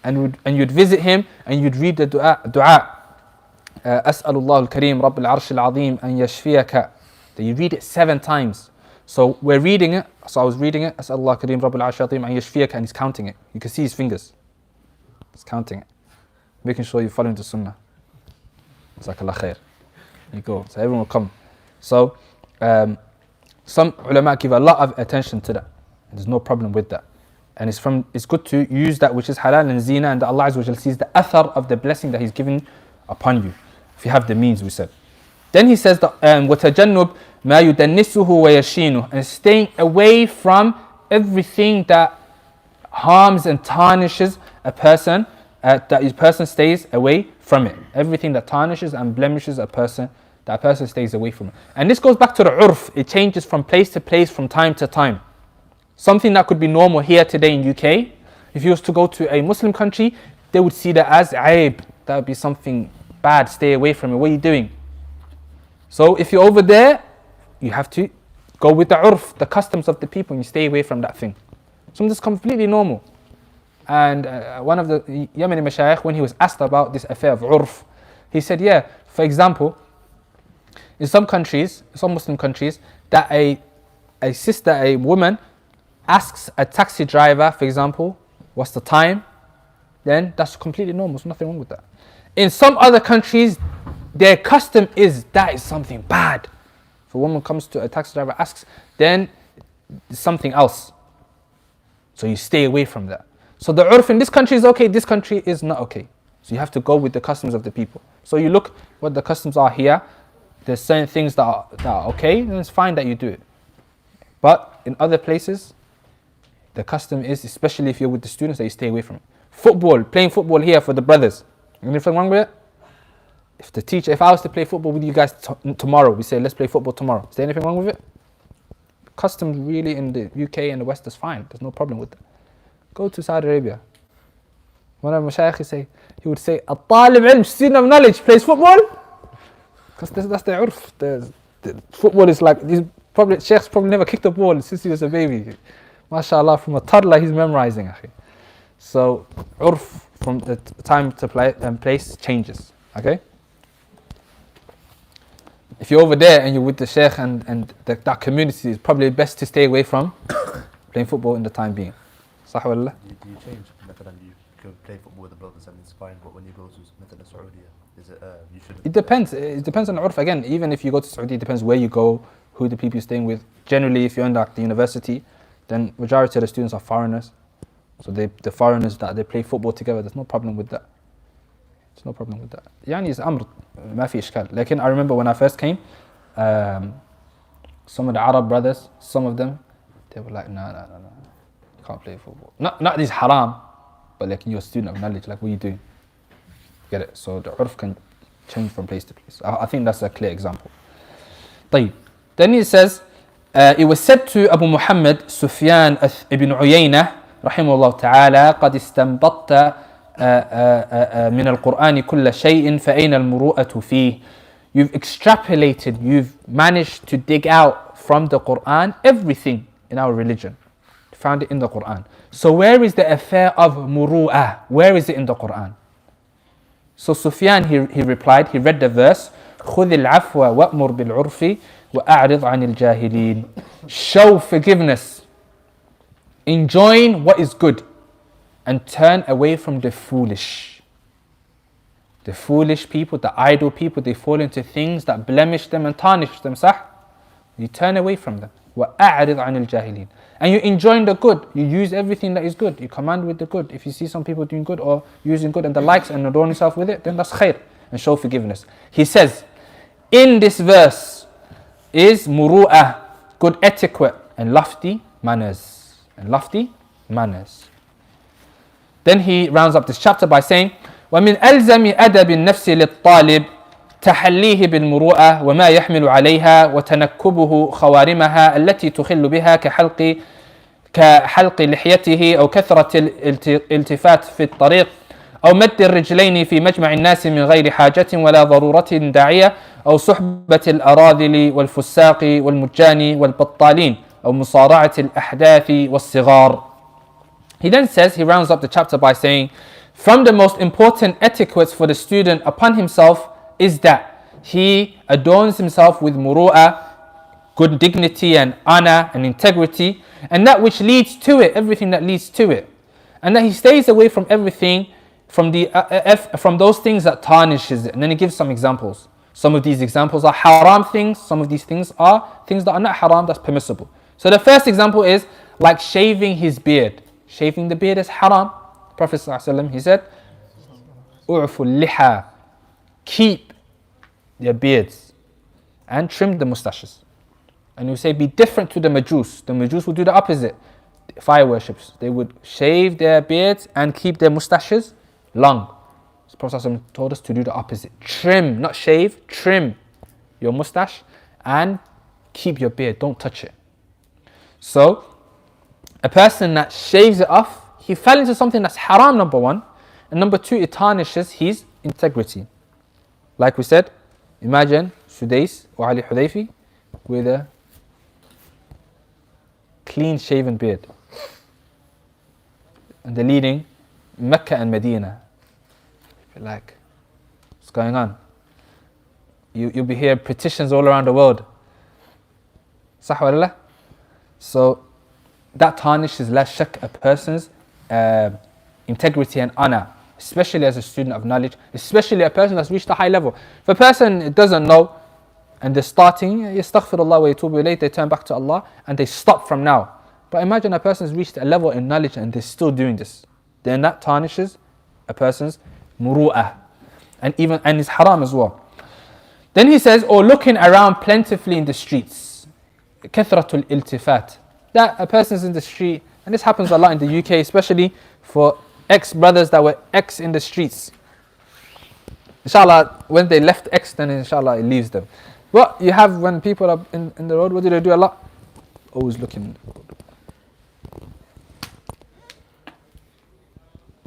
And you'd visit him, and you'd read the dua. أسأل الله الكريم رب العرش العظيم أن يشفيك. That you read it 7 times. So we're reading it. So I was reading it. أسأل الله الكريم رب العرش العظيم أن يشفيك, and he's counting it. You can see his fingers. He's counting it, making sure you're following the sunnah. Jazakallah khair. You go. So everyone will come. So some ulama give a lot of attention to that. There's no problem with that. And it's good to use that which is halal and zina, and Allah Azza wa Jalla sees the athar of the blessing that He's given upon you. If you have the means, we said. Then he says that وَتَجَنُّبْ مَا يُدَنِّسُهُ وَيَشِينُهُ, and staying away from everything that harms and tarnishes a person, that a person stays away from it. Everything that tarnishes and blemishes a person, that a person stays away from it. And this goes back to the urf. It changes from place to place, from time to time. Something that could be normal here today in UK, if you was to go to a Muslim country, they would see that as aib. That would be something bad, stay away from it. What are you doing? So if you're over there, you have to go with the urf, the customs of the people, and you stay away from that thing. Something that's completely normal. And one of the Yemeni mashayikh, when he was asked about this affair of urf, he said, yeah, for example, in some countries, some Muslim countries, that a sister, a woman, asks a taxi driver, for example, what's the time, then that's completely normal. There's nothing wrong with that. In some other countries, their custom is that is something bad. If a woman comes to a taxi driver, asks, then it's something else. So you stay away from that. So the urf in this country is okay, this country is not okay. So you have to go with the customs of the people. So you look what the customs are here. There's certain things that are okay, and it's fine that you do it. But in other places, the custom is, especially if you're with the students, that you stay away from it. Football, playing football here for the brothers. Anything wrong with it? If I was to play football with you guys tomorrow, we say, let's play football tomorrow. Is there anything wrong with it? Customs really in the UK and the West is fine. There's no problem with that. Go to Saudi Arabia. One of my mashayikh he would say, "Al-talib ilm, student of knowledge, plays football." Because that's the urf. The football is like, shaykhs probably never kicked a ball since he was a baby. MashaAllah, from a toddler he's memorizing. So urf from the time to place changes. Okay? If you're over there and you're with the sheikh and that community, it's probably best to stay away from playing football in the time being. صح ولا لا؟ Do you change مثلا you go play football with the brothers and it's fine, but when you go to مثلا Saudi, is it you should? It depends. It depends on the urf. Again, even if you go to Saudi, it depends where you go, who the people you're staying with. Generally, if you're in like the university, then majority of the students are foreigners. So the foreigners that they play football together, there's no problem with that. There's no problem with that. يعني it's أمر ما في إشكال. لكن I remember when I first came, some of the Arab brothers, some of them, they were like, no, you can't play football. Not these haram, but like you're a student of knowledge, like what are you doing? Get it? So the urf can change from place to place. I think that's a clear example. طيب. Then he says, it was said to Abu Muhammad Sufyan ibn Uyaynah رحمه الله تعالى قد استنبطت من القرآن كل شيء فأين المروءة فيه. You've extrapolated, you've managed to dig out from the Quran everything in our religion. You found it in the Quran. So where is the affair of muru'ah? Where is it in the Quran? So Sufyan, he replied, he read the verse, خُذِ الْعَفْوَ وَأْمُرْ بِالْعُرْفِ وَأَعْرِضْ عَنِ الْجَاهِلِينَ. Show forgiveness, enjoin what is good, and turn away from the foolish. The foolish people, the idle people, they fall into things that blemish them and tarnish them, صح? You turn away from them. وَأَعْرِضْ عَنِ الْجَاهِلِينَ. And you enjoin the good. You use everything that is good. You command with the good. If you see some people doing good or using good and the likes and adorn yourself with it, then that's khair. And show forgiveness. He says, in this verse is muru'ah, good etiquette and lofty manners. And lofty manners. Then he rounds up this chapter by saying, وَمِنْ أَلْزَمِ أَدَبِ النَّفْسِ لِلطَّالِبِ تحليه بالمروءة وما يحمل عليها وتنكبه خوارمها التي تخل بها كحلق لحيته أو كثرة الالتفات في الطريق أو مد الرجلين في مجمع الناس من غير حاجة ولا ضرورة داعية أو صحبة الأراذل والفساق والمجان والبطالين أو مصارعة الأحداث والصغار. He then says, he rounds up the chapter by saying, from the most important etiquettes for the student upon himself is that he adorns himself with muru'ah, good dignity and honor and integrity, and that which leads to it, everything that leads to it, and that he stays away from everything, from those things that tarnishes it. And then he gives some examples. Some of these examples are haram things, some of these things are things that are not haram, that's permissible. So the first example is like shaving his beard. Shaving the beard is haram. The Prophet ﷺ, he said, "U'fu liha." Keep their beards and trim the mustaches. And you say, be different to the Majus. The Majus would do the opposite. Fire worships. They would shave their beards and keep their mustaches long. So Prophet ﷺ told us to do the opposite. Trim, not shave, trim your mustache and keep your beard. Don't touch it. So, a person that shaves it off, he fell into something that's haram, number one. And number two, it tarnishes his integrity. Like we said, imagine Sudais or Ali Hudayfi with a clean shaven beard. And they're leading Mecca and Medina. You're like, what's going on? You'll be hearing petitions all around the world. Sah wallah? So that tarnishes la shak a person's integrity and honor. Especially as a student of knowledge, especially a person that's reached a high level. If a person doesn't know and they're starting, yastaghfirullah wa yatubu ilayh, they turn back to Allah and they stop from now. But imagine a person's reached a level in knowledge and they're still doing this. Then that tarnishes a person's muru'ah and is haram as well. Then he says, or looking around plentifully in the streets. Kathratul iltifat. That a person's in the street, and this happens a lot in the UK, especially for ex-brothers that were ex in the streets. Inshallah, when they left ex, then inshallah it leaves them. What you have when people are in the road, what do they do a lot? Always looking.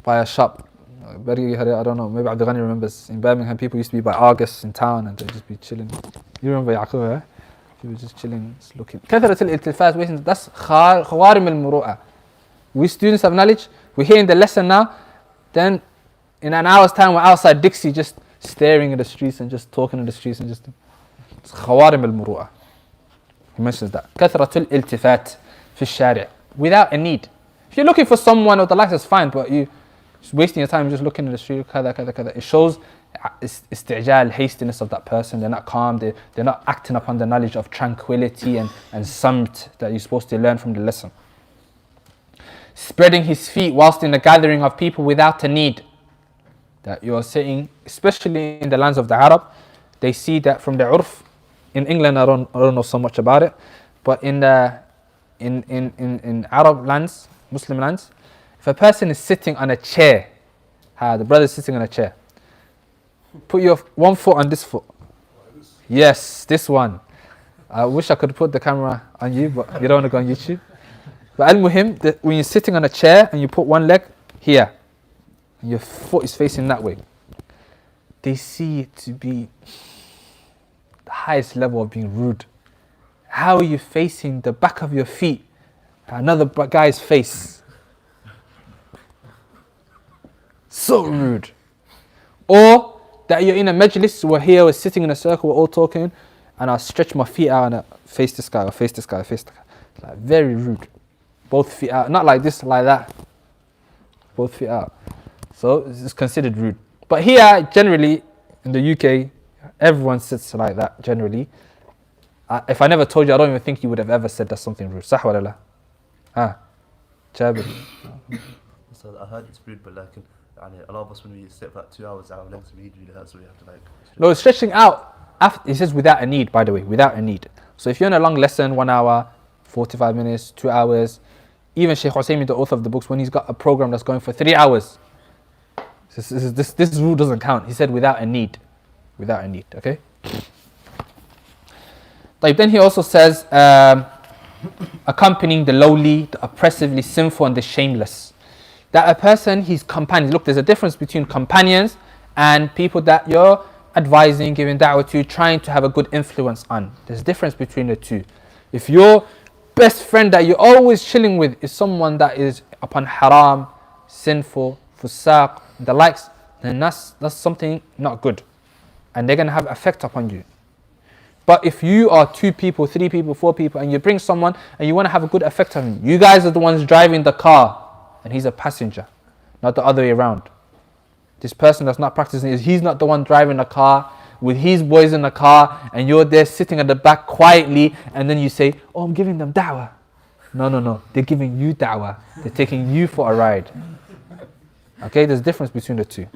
By a shop. I don't know, maybe Abdul remembers. In Birmingham, people used to be by Argus in town and they'd just be chilling. You remember Yaqub, eh? People just chilling, just looking. كثرة الالتفات, that's خوارم المروءة. We students of knowledge, we're hearing the lesson now, then in an hour's time we're outside Dixie just staring at the streets and just talking in the streets and just... It's خوارم المروءة. He mentions that. كثرة الالتفات في الشارع. Without a need. If you're looking for someone or the likes, that's fine, but you're just wasting your time just looking in the street, كذا كذا كذا. It shows استعجال, hastiness of that person. They're not calm, they're not acting upon the knowledge of tranquility and samt that you're supposed to learn from the lesson. spreading his feet whilst in a gathering of people without a need. That you're saying, especially in the lands of the Arab, they see that from the urf. In England, I don't know so much about it, but in Arab lands, Muslim lands, if a person is sitting on a chair, the brother is sitting on a chair, put your one foot on this foot. Yes, this one. I wish I could put the camera on you, but you don't want to go on YouTube. But al-muhim, when you're sitting on a chair and you put one leg here, and your foot is facing that way, they see it to be the highest level of being rude. How are you facing the back of your feet, another guy's face? So rude. Or that you're in a majlis, we're here, we're sitting in a circle, we're all talking, and I stretch my feet out and I face this guy, or face this guy, face this guy. It's like very rude. Both feet out, not like this, like that. Both feet out. So it's considered rude. But here, generally, in the UK, everyone sits like that, generally. If I never told you, I don't even think you would have ever said that's something rude. Sah wala la? Jabir. So I heard it's rude, but like, a lot of us when we sit for like 2 hours, our legs really hurt, so we have to like... No, stretching out, it says without a need, by the way, without a need. So if you're in a long lesson, 1 hour, 45 minutes, 2 hours, even Shaykh Usaymi, the author of the books, when he's got a program that's going for 3 hours, this rule doesn't count. He said without a need. Without a need, okay? Then he also says, accompanying the lowly, the oppressively sinful, and the shameless. That a person, his companions, look, there's a difference between companions and people that you're advising, giving da'wah to, trying to have a good influence on. There's a difference between the two. If your best friend that you're always chilling with is someone that is upon haram, sinful, fusaq, the likes, then that's something not good. And they're going to have effect upon you. But if you are 2 people, 3 people, 4 people, and you bring someone and you want to have a good effect on him, you guys are the ones driving the car and he's a passenger, not the other way around. This person that's not practicing, he's not the one driving the car with his boys in the car and you're there sitting at the back quietly and then you say, oh, I'm giving them da'wah. No, they're giving you da'wah. They're taking you for a ride. Okay, there's a difference between the two.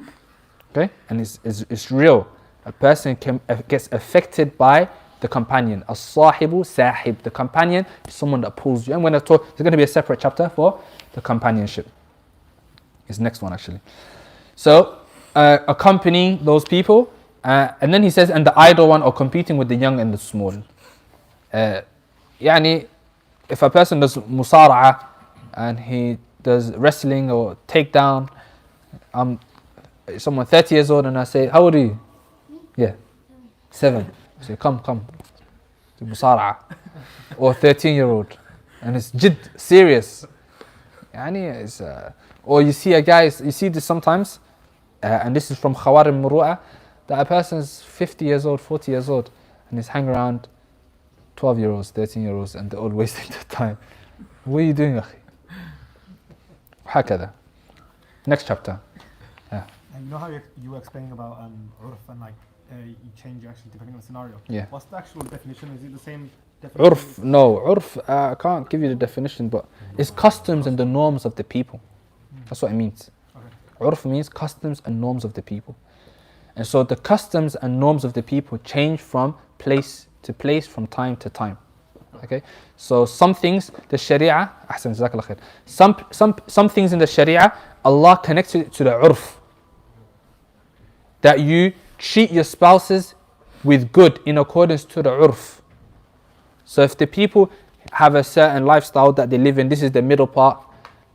Okay, and it's real. A person gets affected by the companion. As-sahibu sahib. The companion is someone that pulls you. And when I talk, there's going to be a separate chapter for the companionship. It's the next one actually. So, accompanying those people. And then he says, and the idle one, or competing with the young and the small. Yani, if a person does musara'a and he does wrestling or takedown, someone 30 years old and I say, how old are you? Yeah, 7. I say, come to musara'a. Or 13-year-old. And it's jid, serious. Yani, it's, or you see a guy, you see this sometimes, and this is from Khawarim Muru'a, that a person is 50 years old, 40 years old, and he's hanging around 12-year-olds, 13-year-olds, and they're all wasting their time. What are you doing, akhi? Hakada. Next chapter. Yeah. And you know how you were explaining about urf and like you change actually depending on the scenario? Yeah. What's the actual definition? Is it the same definition? Urf, no. Urf, I can't give you the definition, but it's customs and the norms of the people. That's what it means. Okay. Urf means customs and norms of the people. And so the customs and norms of the people change from place to place, from time to time. Okay? So some things, the Sharia, ahsan, jazakallah khair. Some things in the Sharia, Allah connects it to the urf. That you treat your spouses with good in accordance to the urf. So if the people have a certain lifestyle that they live in, this is the middle part,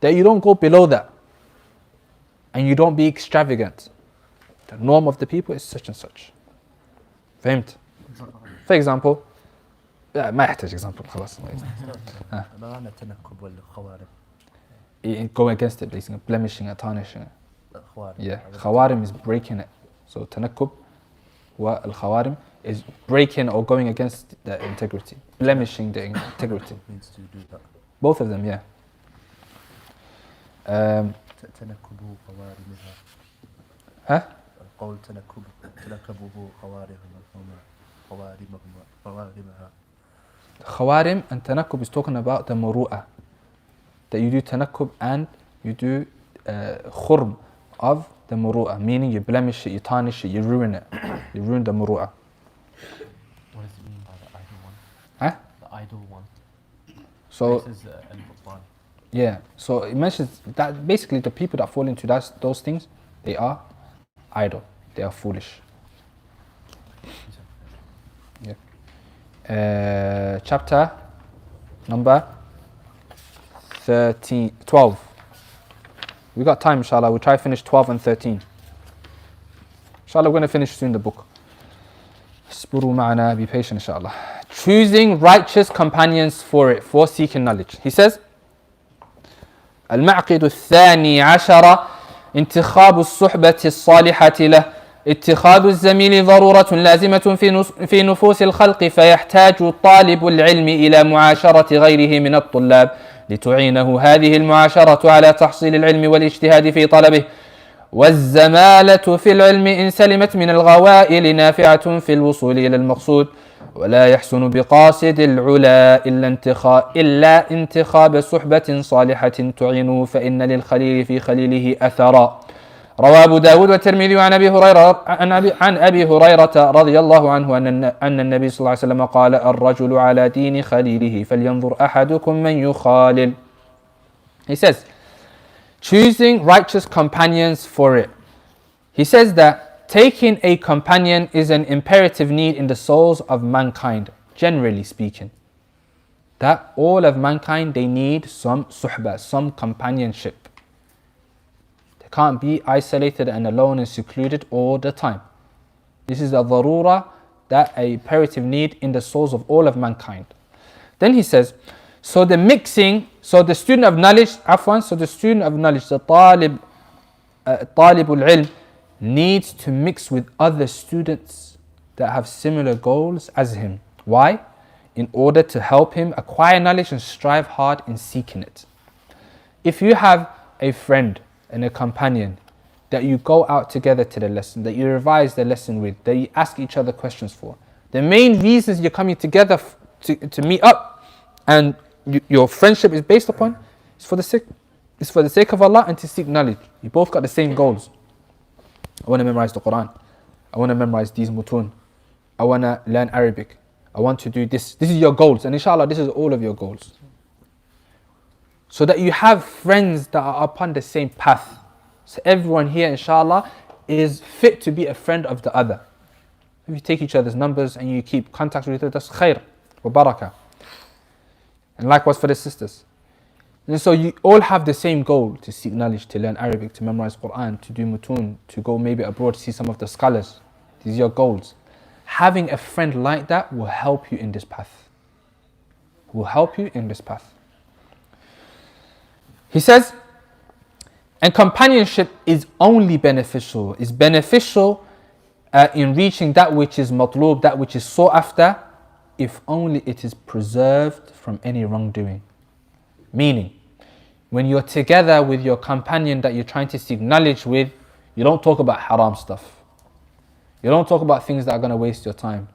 that you don't go below that. And you don't be extravagant. The norm of the people is such and such. فهمت? For example, ما يحتاج example خلاص. ما معنى التنكب والخوارم؟ Going against it, basically blemishing it, tarnishing it. الخوارم. Yeah, khawarim is breaking it. So tanakkub wa al-khawarim is breaking or going against the integrity, blemishing the integrity. Means to do that. Both of them, yeah. تنكبه خوارمها. Huh? قول تنكبه خوارمها. Khawarim and tanakkub is talking about the muru'ah. that you do tanakkub and you do khurm of the muru'ah, meaning you blemish it, you tarnish it, you ruin it. You ruin the muru'ah. What does it mean by the idle one? Huh? The idle one. So, This is al-butlan. yeah, so it mentions that basically the people that fall into those things, they are idle, they are foolish. Yeah. Chapter number 12. We got time, inshallah. We'll try to finish 12 and 13. Inshallah, we're going to finish soon the book. Asburu ma'ana, be patient, inshallah. Choosing righteous companions for seeking knowledge. He says, المعقد الثاني عشر انتخاب الصحبة الصالحة له. اتخاذ الزميل ضرورة لازمة في نفوس الخلق، فيحتاج طالب العلم إلى معاشرة غيره من الطلاب لتعينه هذه المعاشرة على تحصيل العلم والاجتهاد في طلبه. والزمالة في العلم إن سلمت من الغوائل نافعة في الوصول إلى المقصود، ولا يحسن بقاصد العلا إلا انتخاب صحبة صالحة تعينه، فإن للخليل في خليله أثرا. روى أبو داود والترمذي عن أبي هريرة رضي الله عنه أن النبي صلى الله عليه وسلم قال: الرجل على دين خليله فلينظر أحدكم من يخالل. He says, choosing righteous companions for it. He says that taking a companion is an imperative need in the souls of mankind, generally speaking. That all of mankind, they need some suhbah, some companionship. Can't be isolated and alone and secluded all the time. This is a darura, that a imperative need in the souls of all of mankind. Then he says, so the student of knowledge, the talibul ilm needs to mix with other students that have similar goals as him. Why? In order to help him acquire knowledge and strive hard in seeking it. If you have a friend and a companion that you go out together to the lesson, that you revise the lesson with, that you ask each other questions for, the main reasons you're coming together to meet up and your friendship is based upon is for the sake of Allah and to seek knowledge. You both got the same goals. I want to memorize the Quran. I want to memorize these mutun. I want to learn Arabic. I want to do this. This is your goals, and inshallah this is all of your goals. So that you have friends that are upon the same path. So everyone here, inshallah, is fit to be a friend of the other. If you take each other's numbers and you keep contact with each other, that's khair wa barakah. And likewise for the sisters. And so you all have the same goal, to seek knowledge, to learn Arabic, to memorize Quran, to do mutun, to go maybe abroad to see some of the scholars. These are your goals. Having a friend like that will help you in this path. He says, and companionship is only beneficial, in reaching that which is matlub, that which is sought after, if only it is preserved from any wrongdoing. Meaning, when you're together with your companion that you're trying to seek knowledge with, you don't talk about haram stuff. You don't talk about things that are going to waste your time.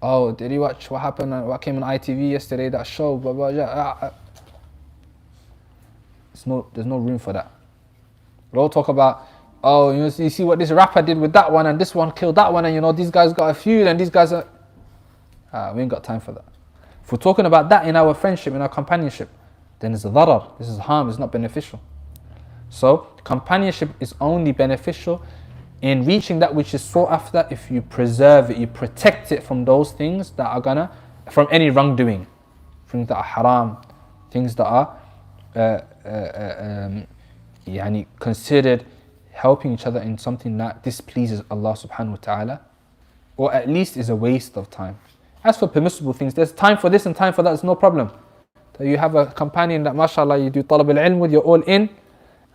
Oh, did you watch what happened, what came on ITV yesterday, that show, blah, blah, blah. There's no room for that. We don't talk about, oh, you see what this rapper did with that one, and this one killed that one, and these guys got a feud, and these guys are... we ain't got time for that. If we're talking about that in our friendship, in our companionship, then it's a darar, this is harm, it's not beneficial. So, companionship is only beneficial in reaching that which is sought after if you preserve it, you protect it from those things that are from any wrongdoing, things that are haram, things that are considered helping each other in something that displeases Allah subhanahu wa ta'ala, or at least is a waste of time. As for permissible things, there's time for this and time for that, it's no problem. So you have a companion that mashallah you do talab al-ilm with, you're all in,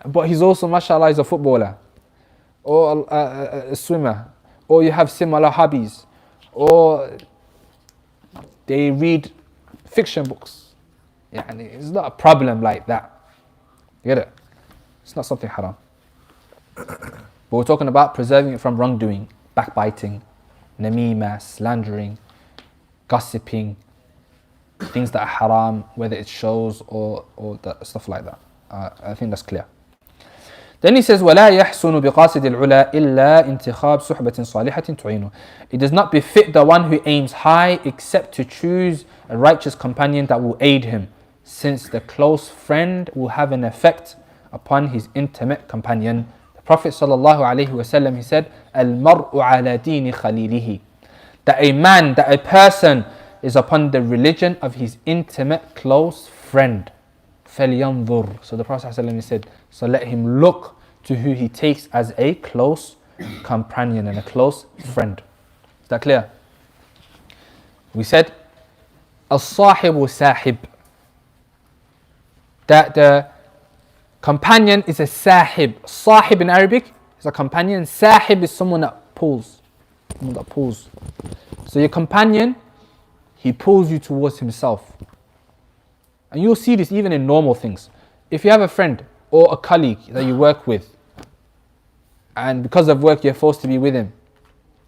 but he's also mashallah is a footballer, or a swimmer, or you have similar hobbies, or they read fiction books. It's not a problem like that. You get it? It's not something haram. But we're talking about preserving it from wrongdoing, backbiting, namima, slandering, gossiping, things that are haram, whether it's shows or that, stuff like that. I think that's clear. Then he says, وَلَا يَحْسُنُ بِقَاصِدِ الْعُلَى إِلَّا انْتِخَابِ صُحْبَةٍ صَالِحَةٍ تُعِينُ. It does not befit the one who aims high except to choose a righteous companion that will aid him, since the close friend will have an effect upon his intimate companion. The Prophet ﷺ, he said, الْمَرْءُ عَلَى دِينِ خَلِيلِهِ. That a person is upon the religion of his intimate close friend. فَلْيَنْظُرْ. So the Prophet ﷺ said, so let him look to who he takes as a close companion and a close friend. Is that clear? We said, الصاحب ساحب. That the companion is a sahib. Sahib in Arabic is a companion. Sahib is someone that pulls. Someone that pulls. So your companion, he pulls you towards himself. And you'll see this even in normal things. If you have a friend or a colleague that you work with, and because of work you're forced to be with him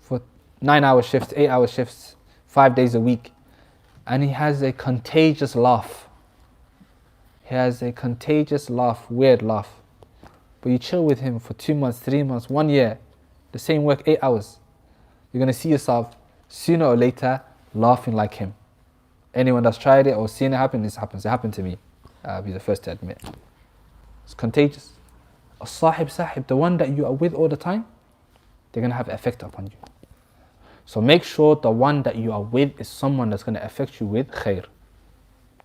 for 9-hour shifts, 8-hour shifts, 5 days a week, and he has a contagious laugh. He has a contagious laugh, weird laugh. But you chill with him for 2 months, 3 months, 1 year, the same work, 8 hours. You're going to see yourself sooner or later laughing like him. Anyone that's tried it or seen it happen, this happens. It happened to me. I'll be the first to admit. It's contagious. A sahib, the one that you are with all the time, they're going to have an effect upon you. So make sure the one that you are with is someone that's going to affect you with khair.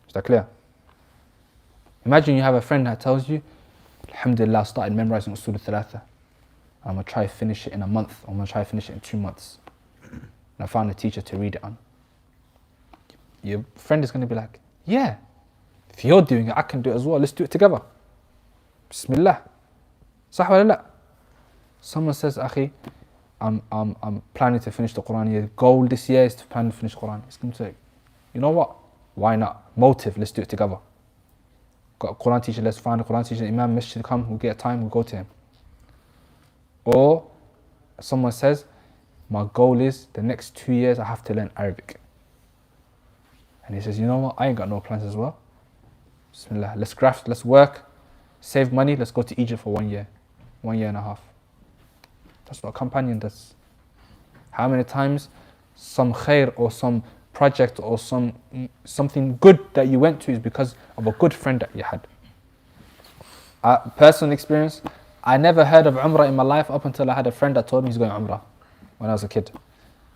Is that clear? Imagine you have a friend that tells you, Alhamdulillah, I started memorizing Usul al-Thalatha. I'm going to try to finish it in a month. I'm going to try to finish it in 2 months. And I found a teacher to read it on. Your friend is going to be like, yeah, if you're doing it, I can do it as well. Let's do it together. Bismillah. Sah wa la? Someone says, Akhi, I'm planning to finish the Quran year. The goal this year is to plan to finish the Quran. He's going to say, you know what? Why not? Motive, let's do it together. Got a Quran teacher, let's find a Quran teacher. Imam Masjid come, we'll get a time, we'll go to him. Or someone says, my goal is the next 2 years I have to learn Arabic. And he says, you know what, I ain't got no plans as well. Bismillah, let's graft, let's work, save money, let's go to Egypt for 1 year, 1 year and a half. That's what a companion does. How many times some khair or some project or something good that you went to is because of a good friend that you had. Personal experience, I never heard of Umrah in my life up until I had a friend that told me he's going Umrah when I was a kid.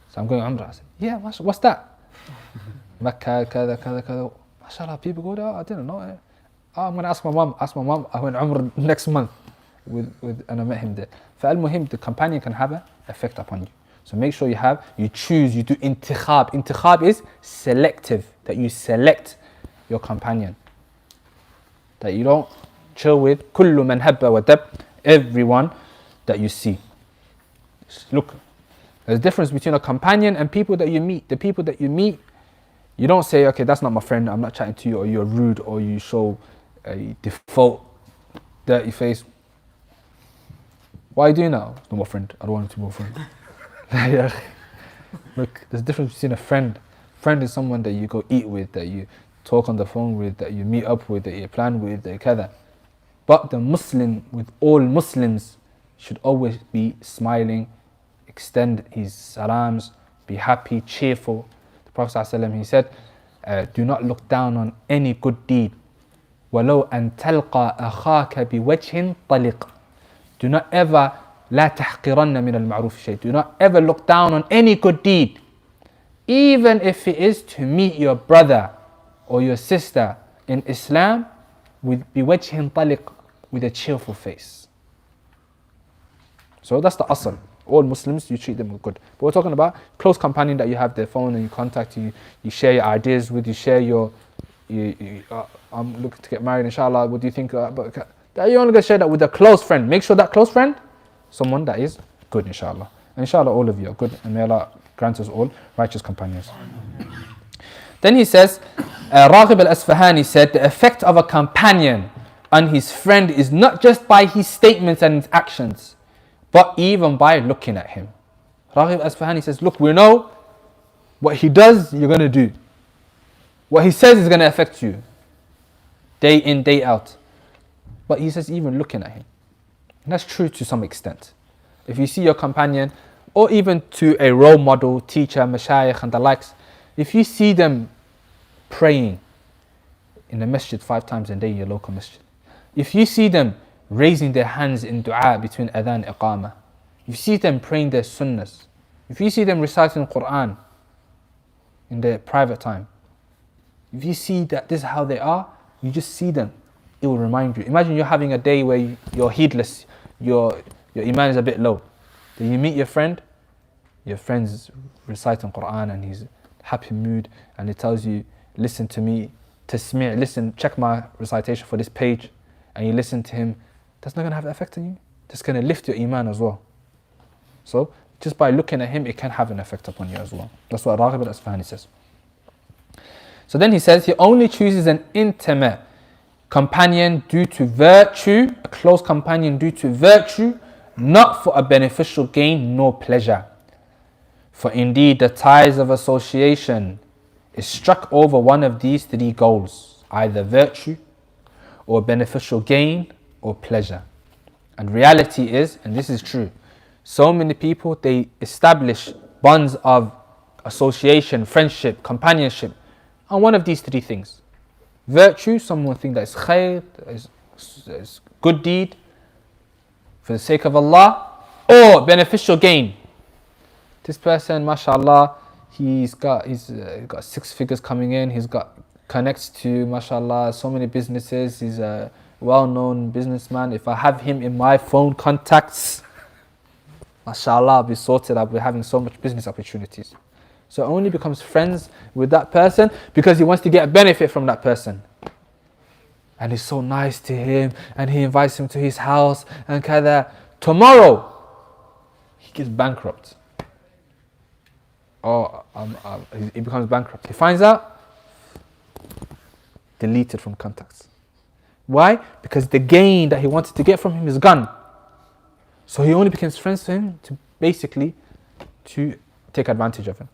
So I'm going Umrah. I said, yeah, what's that? Makkah, kada. MashaAllah, people go there. I didn't know it. I'm going to ask my mom. I went Umrah next month and I met him there. فالمهم, the companion can have an effect upon you. So make sure you choose, you do intikhab. Intikhab is selective, that you select your companion. That you don't chill with كل من هب ودب, everyone that you see. Look, there's a difference between a companion and people that you meet. The people that you meet, you don't say, okay, that's not my friend, I'm not chatting to you, or you're rude, or you show a default, dirty face. Why are you doing that? It's not my friend, I don't want it to be my friend. Look, there's a difference between a friend. Friend is someone that you go eat with, that you talk on the phone with, that you meet up with, that you plan with, that you kada. But the Muslim, with all Muslims, should always be smiling, extend his salams, be happy, cheerful. The Prophet ﷺ, he said, do not look down on any good deed. وَلَوْ أَن تَلْقَى أَخَاكَ بِوَجْهٍ طَلِقٍ. Do not ever, لَا تَحْقِرَنَّ مِنَ الْمَعْرُوفِ شَيْءٍ. Do not ever look down on any good deed, even if it is to meet your brother or your sister in Islam with بِوَجْهٍ طَلِقٍ, with a cheerful face. So that's the asl. All Muslims, you treat them with good. But we're talking about close companion that you have their phone and you contact, you share your ideas with, you share your, I'm looking to get married, inshallah, what do you think? But you're only going to share that with a close friend. Make sure that close friend, someone that is good, inshallah. And inshallah, all of you are good, and may Allah grant us all righteous companions. Then he says, Raghib al-Asfahani said, the effect of a companion on his friend is not just by his statements and his actions, but even by looking at him. Raghib al-Asfahani says, look, we know what he does, you're going to do. What he says is going to affect you day in, day out. But he says even looking at him. And that's true to some extent. If you see your companion, or even to a role model, teacher, mashayikh and the likes, if you see them praying in the masjid 5 times a day in your local masjid, if you see them raising their hands in dua between adhan and iqamah, if you see them praying their sunnahs, if you see them reciting Quran in their private time, if you see that this is how they are, you just see them, it will remind you. Imagine you're having a day where you're heedless, your iman is a bit low. Then you meet your friend's reciting Quran and he's happy mood and he tells you, listen to me, tasmi', listen, check my recitation for this page, and you listen to him, that's not going to have an effect on you. That's going to lift your iman as well. So, just by looking at him, it can have an effect upon you as well. That's what Raghib al-Asfahani says. So then he says, he only chooses an intimate companion due to virtue, a close companion due to virtue, not for a beneficial gain nor pleasure. For indeed the ties of association is struck over one of these 3 goals, either virtue or beneficial gain or pleasure. And reality is, and this is true, so many people, they establish bonds of association, friendship, companionship on one of these 3 things. Virtue, someone think that is khair, is good deed for the sake of Allah, or beneficial gain. This person, mashallah, he's got 6 figures coming in, he's got connects to, mashallah, so many businesses, he's a well-known businessman. If I have him in my phone contacts, mashallah, I'll be sorted, I'll be having so much business opportunities. So only becomes friends with that person because he wants to get a benefit from that person. And he's so nice to him and he invites him to his house and kada. Tomorrow, he gets bankrupt. Or he becomes bankrupt. He finds out, deleted from contacts. Why? Because the gain that he wanted to get from him is gone. So he only becomes friends with him to basically to take advantage of him.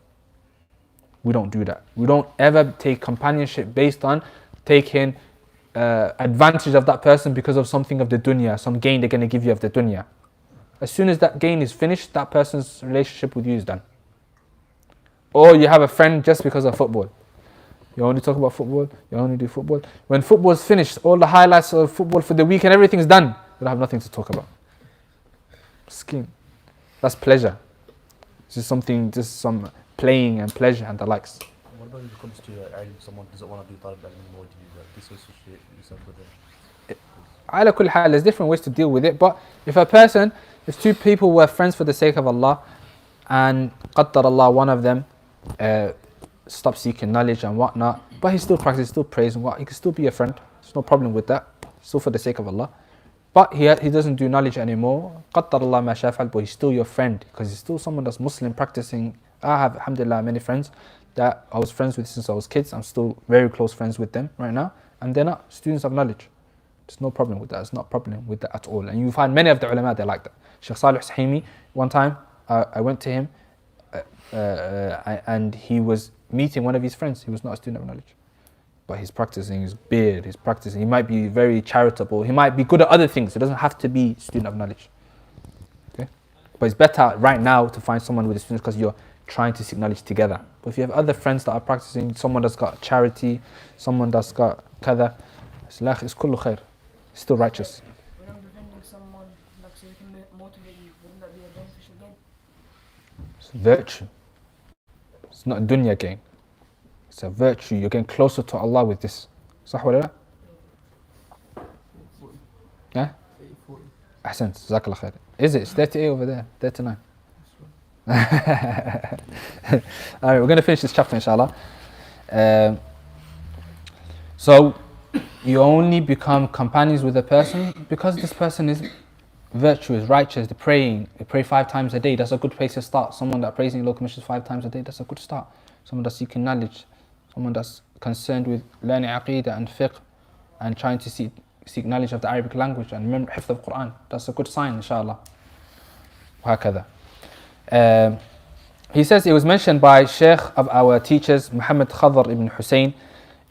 We don't do that. We don't ever take companionship based on taking advantage of that person because of something of the dunya, some gain they're going to give you of the dunya. As soon as that gain is finished, that person's relationship with you is done. Or you have a friend just because of football. You only talk about football, you only do football. When football's finished, all the highlights of football for the week and everything's done, you don't have nothing to talk about. Scheme. That's pleasure. Just some playing and pleasure and the likes. What about if it comes to someone doesn't want to do talib ilm anymore? Do you disassociate yourself with them? Ala kulli hal, there's different ways to deal with it, but if 2 people were friends for the sake of Allah and qaddar Allah, one of them stop seeking knowledge and whatnot, but he still practices, still prays and what, he can still be a friend. There's no problem with that, still for the sake of Allah. But he doesn't do knowledge anymore, qaddar Allah ma shafa'al, but he's still your friend because he's still someone that's Muslim practicing. I have, alhamdulillah, many friends that I was friends with since I was kids. I'm still very close friends with them right now, and they're not students of knowledge. There's no problem with that. There's not a problem with that at all. And you find many of the ulama, they're like that. Sheikh Salih al-Usaymi, one time I went to him and he was meeting one of his friends. He was not a student of knowledge, but he's practicing his beard, he's practicing. He might be very charitable. He might be good at other things. It doesn't have to be student of knowledge. Okay, but it's better right now to find someone with the students because you're trying to seek knowledge together. But if you have other friends that are practicing, someone that's got charity, someone that's got kada, it's kullu khair. It's still righteous. When I'm defending someone, like so you can motivate you, wouldn't that be a beneficial gain? It's virtue. It's not a dunya gain. It's a virtue. You're getting closer to Allah with this. صح ولا لا؟ Yeah? Ahsan, jazakallah khair. Is it? It's 38 over there, 39. Alright, we're going to finish this chapter inshallah. So you only become companions with a person because this person is virtuous, righteous, they pray 5 times a day. That's a good place to start. Someone that prays in local missions 5 times a day, that's a good start. Someone that's seeking knowledge, someone that's concerned with learning aqidah and fiqh and trying to seek knowledge of the Arabic language and remember hifz of Quran. That's a good sign inshallah. وهكذا. He says it was mentioned by Sheikh of our teachers, Muhammad Khadr ibn Hussein,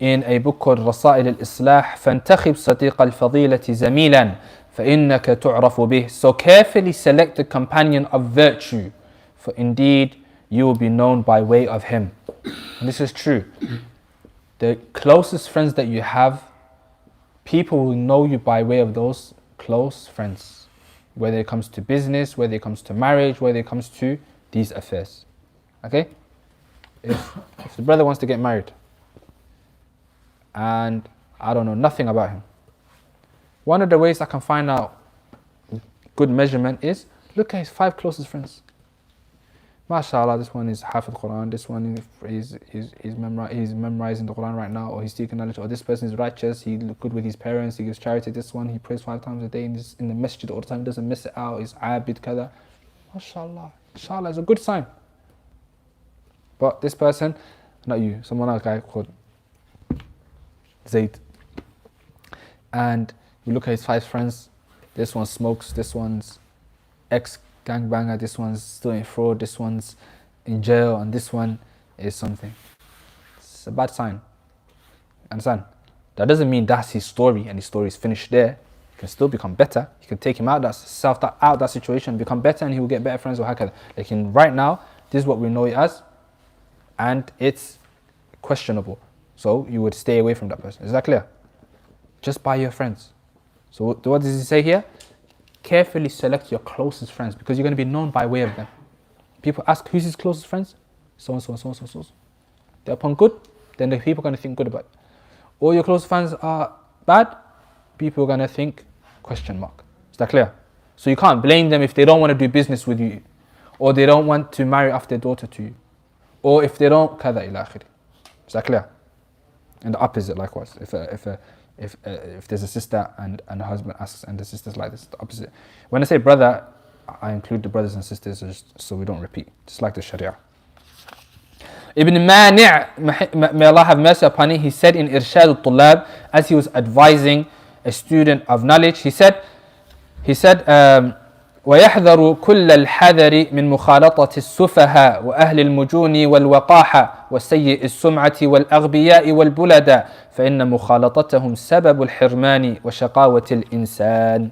in a book called رسائل الإصلاح فانتخب صديق الفضيلة زميلا فإنك تعرف به. So carefully select the companion of virtue, for indeed you will be known by way of him. And this is true. The closest friends that you have, people will know you by way of those close friends. Whether it comes to business, whether it comes to marriage, whether it comes to these affairs. Okay? If the brother wants to get married, and I don't know nothing about him, one of the ways I can find out good measurement is look at his 5 closest friends. MashaAllah, this one is half of the Quran, this one is memorizing the Quran right now, or he's seeking knowledge, or this person is righteous, he look good with his parents, he gives charity, this one he prays 5 times a day in the masjid all the time, doesn't miss it out, he's abid, kada. MashaAllah, inshallah is a good sign. But this person, not you, someone else, guy called Zayd, and you look at his 5 friends, this one smokes, this one's ex-gangbanger, this one's still in fraud, this one's in jail, and this one is something. It's a bad sign. Understand? That doesn't mean that's his story and his story is finished there. He can still become better. You can take him out of that situation, become better, and he will get better friends or hakada. Like right now, this is what we know it as, and it's questionable. So you would stay away from that person. Is that clear? Just by your friends. So what does he say here? Carefully select your closest friends, because you're going to be known by way of them. People ask, who's his closest friends? So and so and so and so and so. They're upon good, then the people are going to think good about it. All your close friends are bad, people are going to think question mark. Is that clear? So you can't blame them if they don't want to do business with you, or they don't want to marry off their daughter to you, or if they don't kada ila akhiri. Is that clear? And the opposite likewise. If there's a sister and a husband asks and the sister's like this, the opposite. When I say brother, I include the brothers and sisters so we don't repeat, just like the Sharia. Ibn Mani', may Allah have mercy upon him, he said in Irshad al-Tullab, as he was advising a student of knowledge, he said, ويحذر كل الحذر من مخالطة السفهاء وأهل المجون والوقاحة وسيء السمعة والأغبياء والبلداء فإن مخالطتهم سبب الحرمان وشقاوة الإنسان.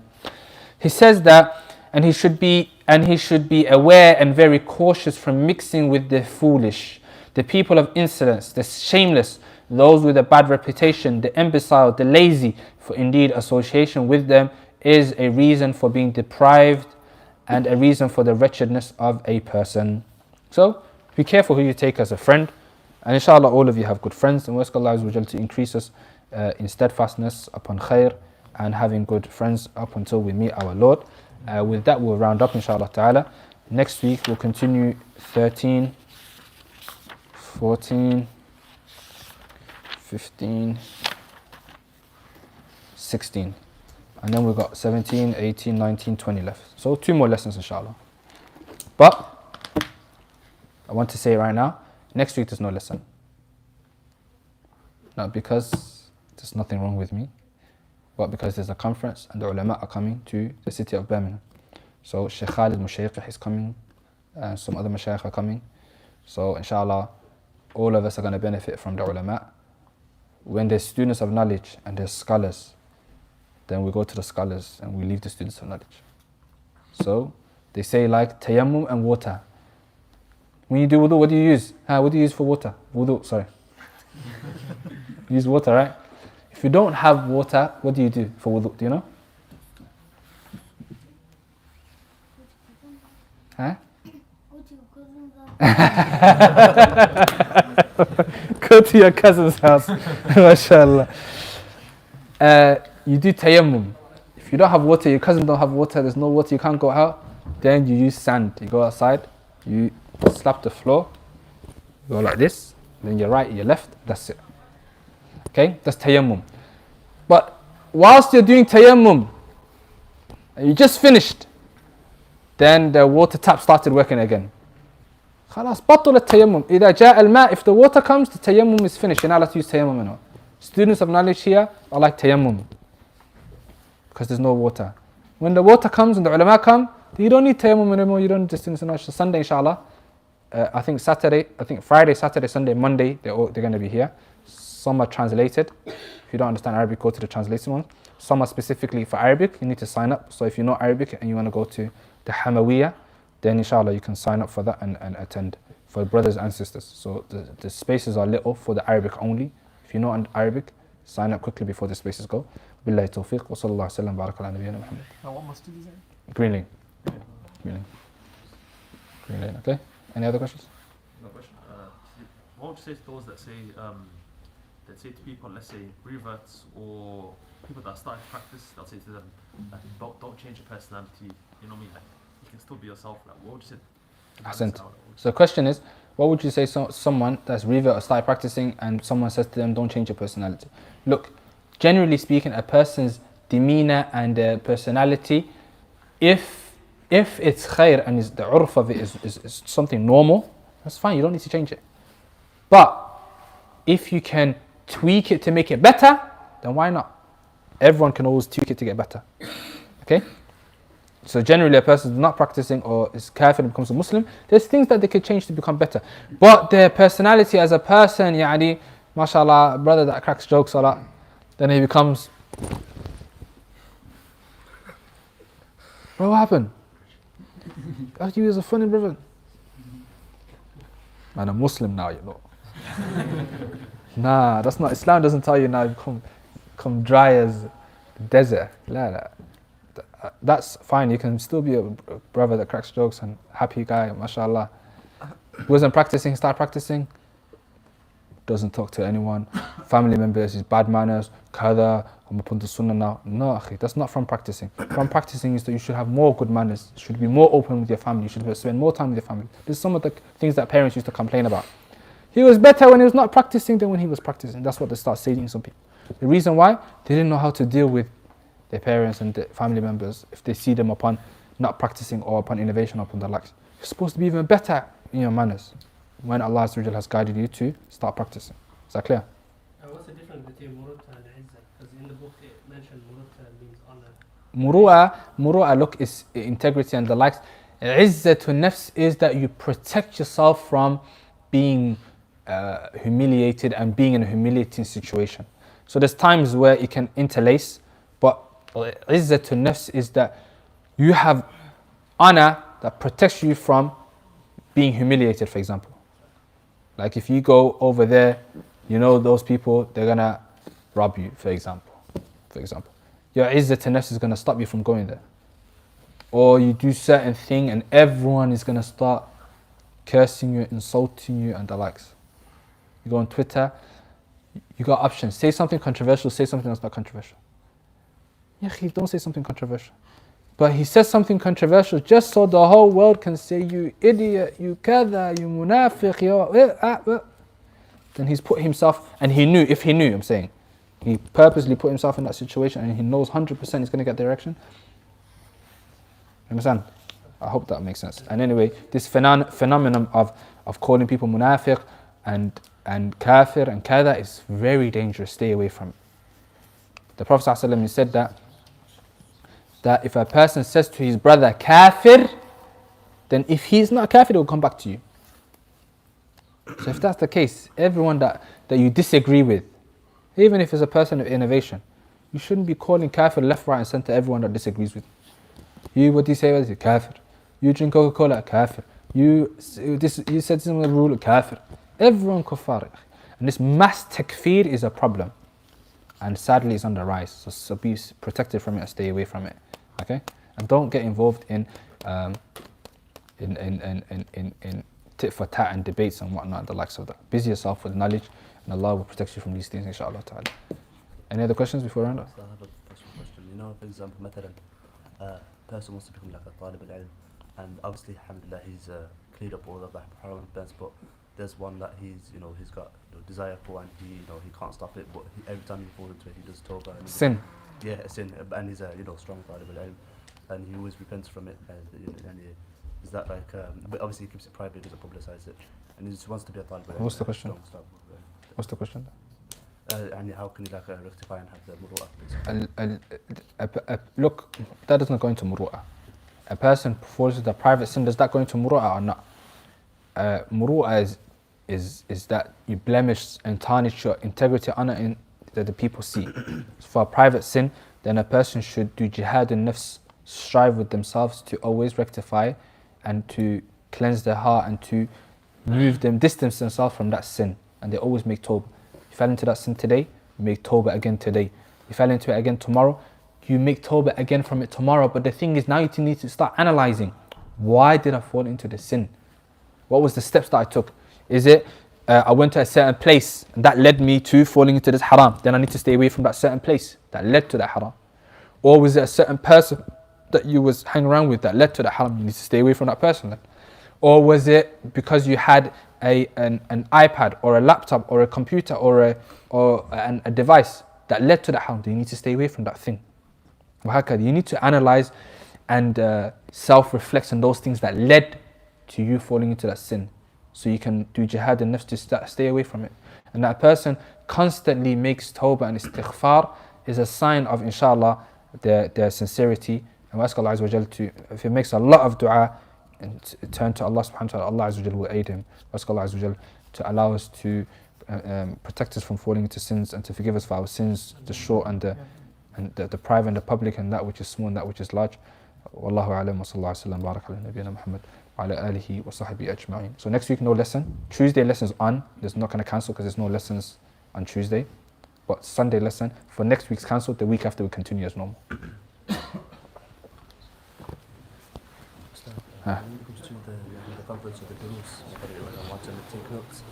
He says that, and he should be aware and very cautious from mixing with the foolish, the people of insolence, the shameless, those with a bad reputation, the imbecile, the lazy, for indeed association with them is a reason for being deprived and a reason for the wretchedness of a person. So be careful who you take as a friend, and inshallah all of you have good friends, and we ask Allah to increase us in steadfastness upon khair and having good friends up until we meet our Lord. With that we'll round up inshallah ta'ala. Next week we'll continue 13, 14, 15, 16. And then we've got 17, 18, 19, 20 left. So 2 more lessons inshallah. But I want to say right now, next week there's no lesson. Not because there's nothing wrong with me, but because there's a conference and the ulama are coming to the city of Birmingham. So Sheikh Khalid Mushayqih is coming, and some other mashayikh are coming. So inshallah, all of us are going to benefit from the ulama. When there's students of knowledge and there's scholars, then we go to the scholars and we leave the students of knowledge. So they say like tayammum and water. When you do wudu, what do you use? What do you use for water? Wudu, sorry. You use water, right? If you don't have water, what do you do for wudu? Do you know? Go to your cousin's house. MashaAllah. You do tayammum. If you don't have water, your cousin don't have water, there's no water, you can't go out, then you use sand. You go outside, you slap the floor, you go like this, then your right, your left, that's it. Okay, that's tayammum. But whilst you're doing tayammum, and you just finished, then the water tap started working again. خلاص بطل التيمم. إذا جاء الماء, if the water comes, the tayammum is finished. You're not allowed to use tayammum anymore. Students of knowledge here are like tayammum, because there's no water. When the water comes and the ulama come, you don't need tayammum anymore, you don't need students of knowledge. So Sunday inshallah, I think Friday, Saturday, Sunday, Monday, they're going to be here. Some are translated. If you don't understand Arabic, go to the translated ones. Some are specifically for Arabic. You need to sign up. So if you know Arabic and you want to go to the Hamawiyah, then inshallah you can sign up for that and attend for brothers and sisters. So the spaces are little for the Arabic only. If you know Arabic, sign up quickly before the spaces go. Billahi tawfiq wa sallallahu alaihi wa sallam baraka ala nabiyyina Muhammad. What masjid is it? Green Lane. Green Lane, okay? Any other questions? No question. What would you say to those that say to people, let's say reverts or people that start to practice, they'll say to them, like, don't change your personality, you know what I mean? Like, you can still be yourself. Like, what would you say? Ahsant. So the question is, what would you say someone that's revert or start practicing and someone says to them, don't change your personality? Look, generally speaking, a person's demeanor and personality, if it's khair and the urf of it is something normal, that's fine, you don't need to change it. But if you can tweak it to make it better, then why not? Everyone can always tweak it to get better. Okay? So generally a person is not practicing or is kafir and becomes a Muslim, there's things that they could change to become better. But their personality as a person, yani, mashallah, brother that cracks jokes a lot, then he becomes, bro, what happened? God, you was a funny brother. Man, I'm Muslim now, you know. Nah, that's not, Islam doesn't tell you now become dry as the desert. La. That's fine, you can still be a brother that cracks jokes and happy guy, mashallah. Wasn't practicing, start practicing, doesn't talk to anyone, family members, his bad manners, kada, I'm upon the sunnah now. No, akhi, that's not from practicing. From practicing is that you should have more good manners, you should be more open with your family, you should spend more time with your family. This is some of the things that parents used to complain about. He was better when he was not practicing than when he was practicing. That's what they start saying some people. The reason why, they didn't know how to deal with their parents and their family members if they see them upon not practicing or upon innovation upon the likes. You're supposed to be even better in your manners when Allah has guided you to start practicing. Is that clear? What's the difference between murutta and izzah? Because in the book it mentioned murutta means honor. Muru'a, look, is integrity and the likes. Izzatun nafs is that you protect yourself from being humiliated and being in a humiliating situation. So there's times where it can interlace, but izzatun nafs is that you have honor that protects you from being humiliated, for example. Like if you go over there, you know those people, they're gonna rob you, for example. Your izzatun nafs is gonna stop you from going there. Or you do certain thing and everyone is gonna start cursing you, insulting you and the likes. You go on Twitter, you got options. Say something controversial, say something that's not controversial. Yahi, don't say something controversial. But he says something controversial just so the whole world can say, you idiot, you kada, you munafiq, you... Then he's put himself, and he knew, I'm saying, he purposely put himself in that situation and he knows 100% he's going to get direction. Understand? I hope that makes sense. And anyway, this phenomenon of calling people munafiq and kafir and kada is very dangerous. Stay away from it. The Prophet ﷺ said that if a person says to his brother kafir, then if he's not kafir, he will come back to you. So if that's the case, everyone that you disagree with, even if it's a person of innovation, you shouldn't be calling kafir left, right and center everyone that disagrees with you. What do you say about it? Kafir. You drink Coca-Cola, kafir. You said this is the rule, kafir. Everyone kuffar. And this mass takfir is a problem. And sadly it's on the rise. So be protected from it and stay away from it. Okay? And don't get involved in tit for tat and debates and whatnot, the likes of that. Busy yourself with knowledge and Allah will protect you from these things, inshallah ta'ala. Any other questions before I round up? I have a personal question. You know, for example, مثلا, person wants to become like a talib al-ilm, and obviously, alhamdulillah, he's cleared up all of that haram and bets, but there's one that he's got desire for, and he can't stop it, but every time he falls into it, he does tawbah. And Sin. Yeah, a sin, and he's a strong talib al-ilm, and he always repents from it. Is that like, but obviously he keeps it private, doesn't publicize it, and he just wants to be a talib al-ilm. What's the question? What's the question? And how can he rectify and have the muru'ah? Look, that doesn't go into muru'ah. A person falls into a private sin, does that go into muru'ah or not? Muru'ah is that you blemish and tarnish your integrity, honor that the people see. For a private sin, then a person should do jihad and nafs, strive with themselves to always rectify and to cleanse their heart and to move them, distance themselves from that sin. And they always make tawbah. You fell into that sin today, you make tawbah again today. You fell into it again tomorrow, you make tawbah again from it tomorrow. But the thing is, now you need to start analyzing. Why did I fall into the sin? What was the steps that I took? Is it I went to a certain place and that led me to falling into this haram? Then I need to stay away from that certain place that led to that haram. Or was it a certain person that you was hanging around with that led to that haram? You need to stay away from that person then. Or was it because you had an iPad or a laptop or a computer or a device that led to that haram? You need to stay away from that thing. You need to analyze and self-reflect on those things that led to you falling into that sin, so you can do jihad and nafs to stay away from it. And that person constantly makes tawbah and istighfar is a sign of, inshallah, their sincerity. And we ask Allah Azza wa Jal to, if he makes a lot of dua and turn to Allah subhanahu wa ta'ala, Allah Azza wa Jal will aid him. We ask Allah Azza wa Jal to allow us to protect us from falling into sins and to forgive us for our sins, the short and the private and the public, and that which is small and that which is large. Wallahu a'lam wa sallallahu alayhi wa sallam baraka ala nabiyyina Muhammad wa ala alihi wa sahbihi ajma'in. So next week no lesson. Tuesday lessons on. There's not going to cancel because there's no lessons on Tuesday. But Sunday lesson for next week's cancelled. The week after we continue as normal. When it comes to the conference of the gurus, I want to take notes.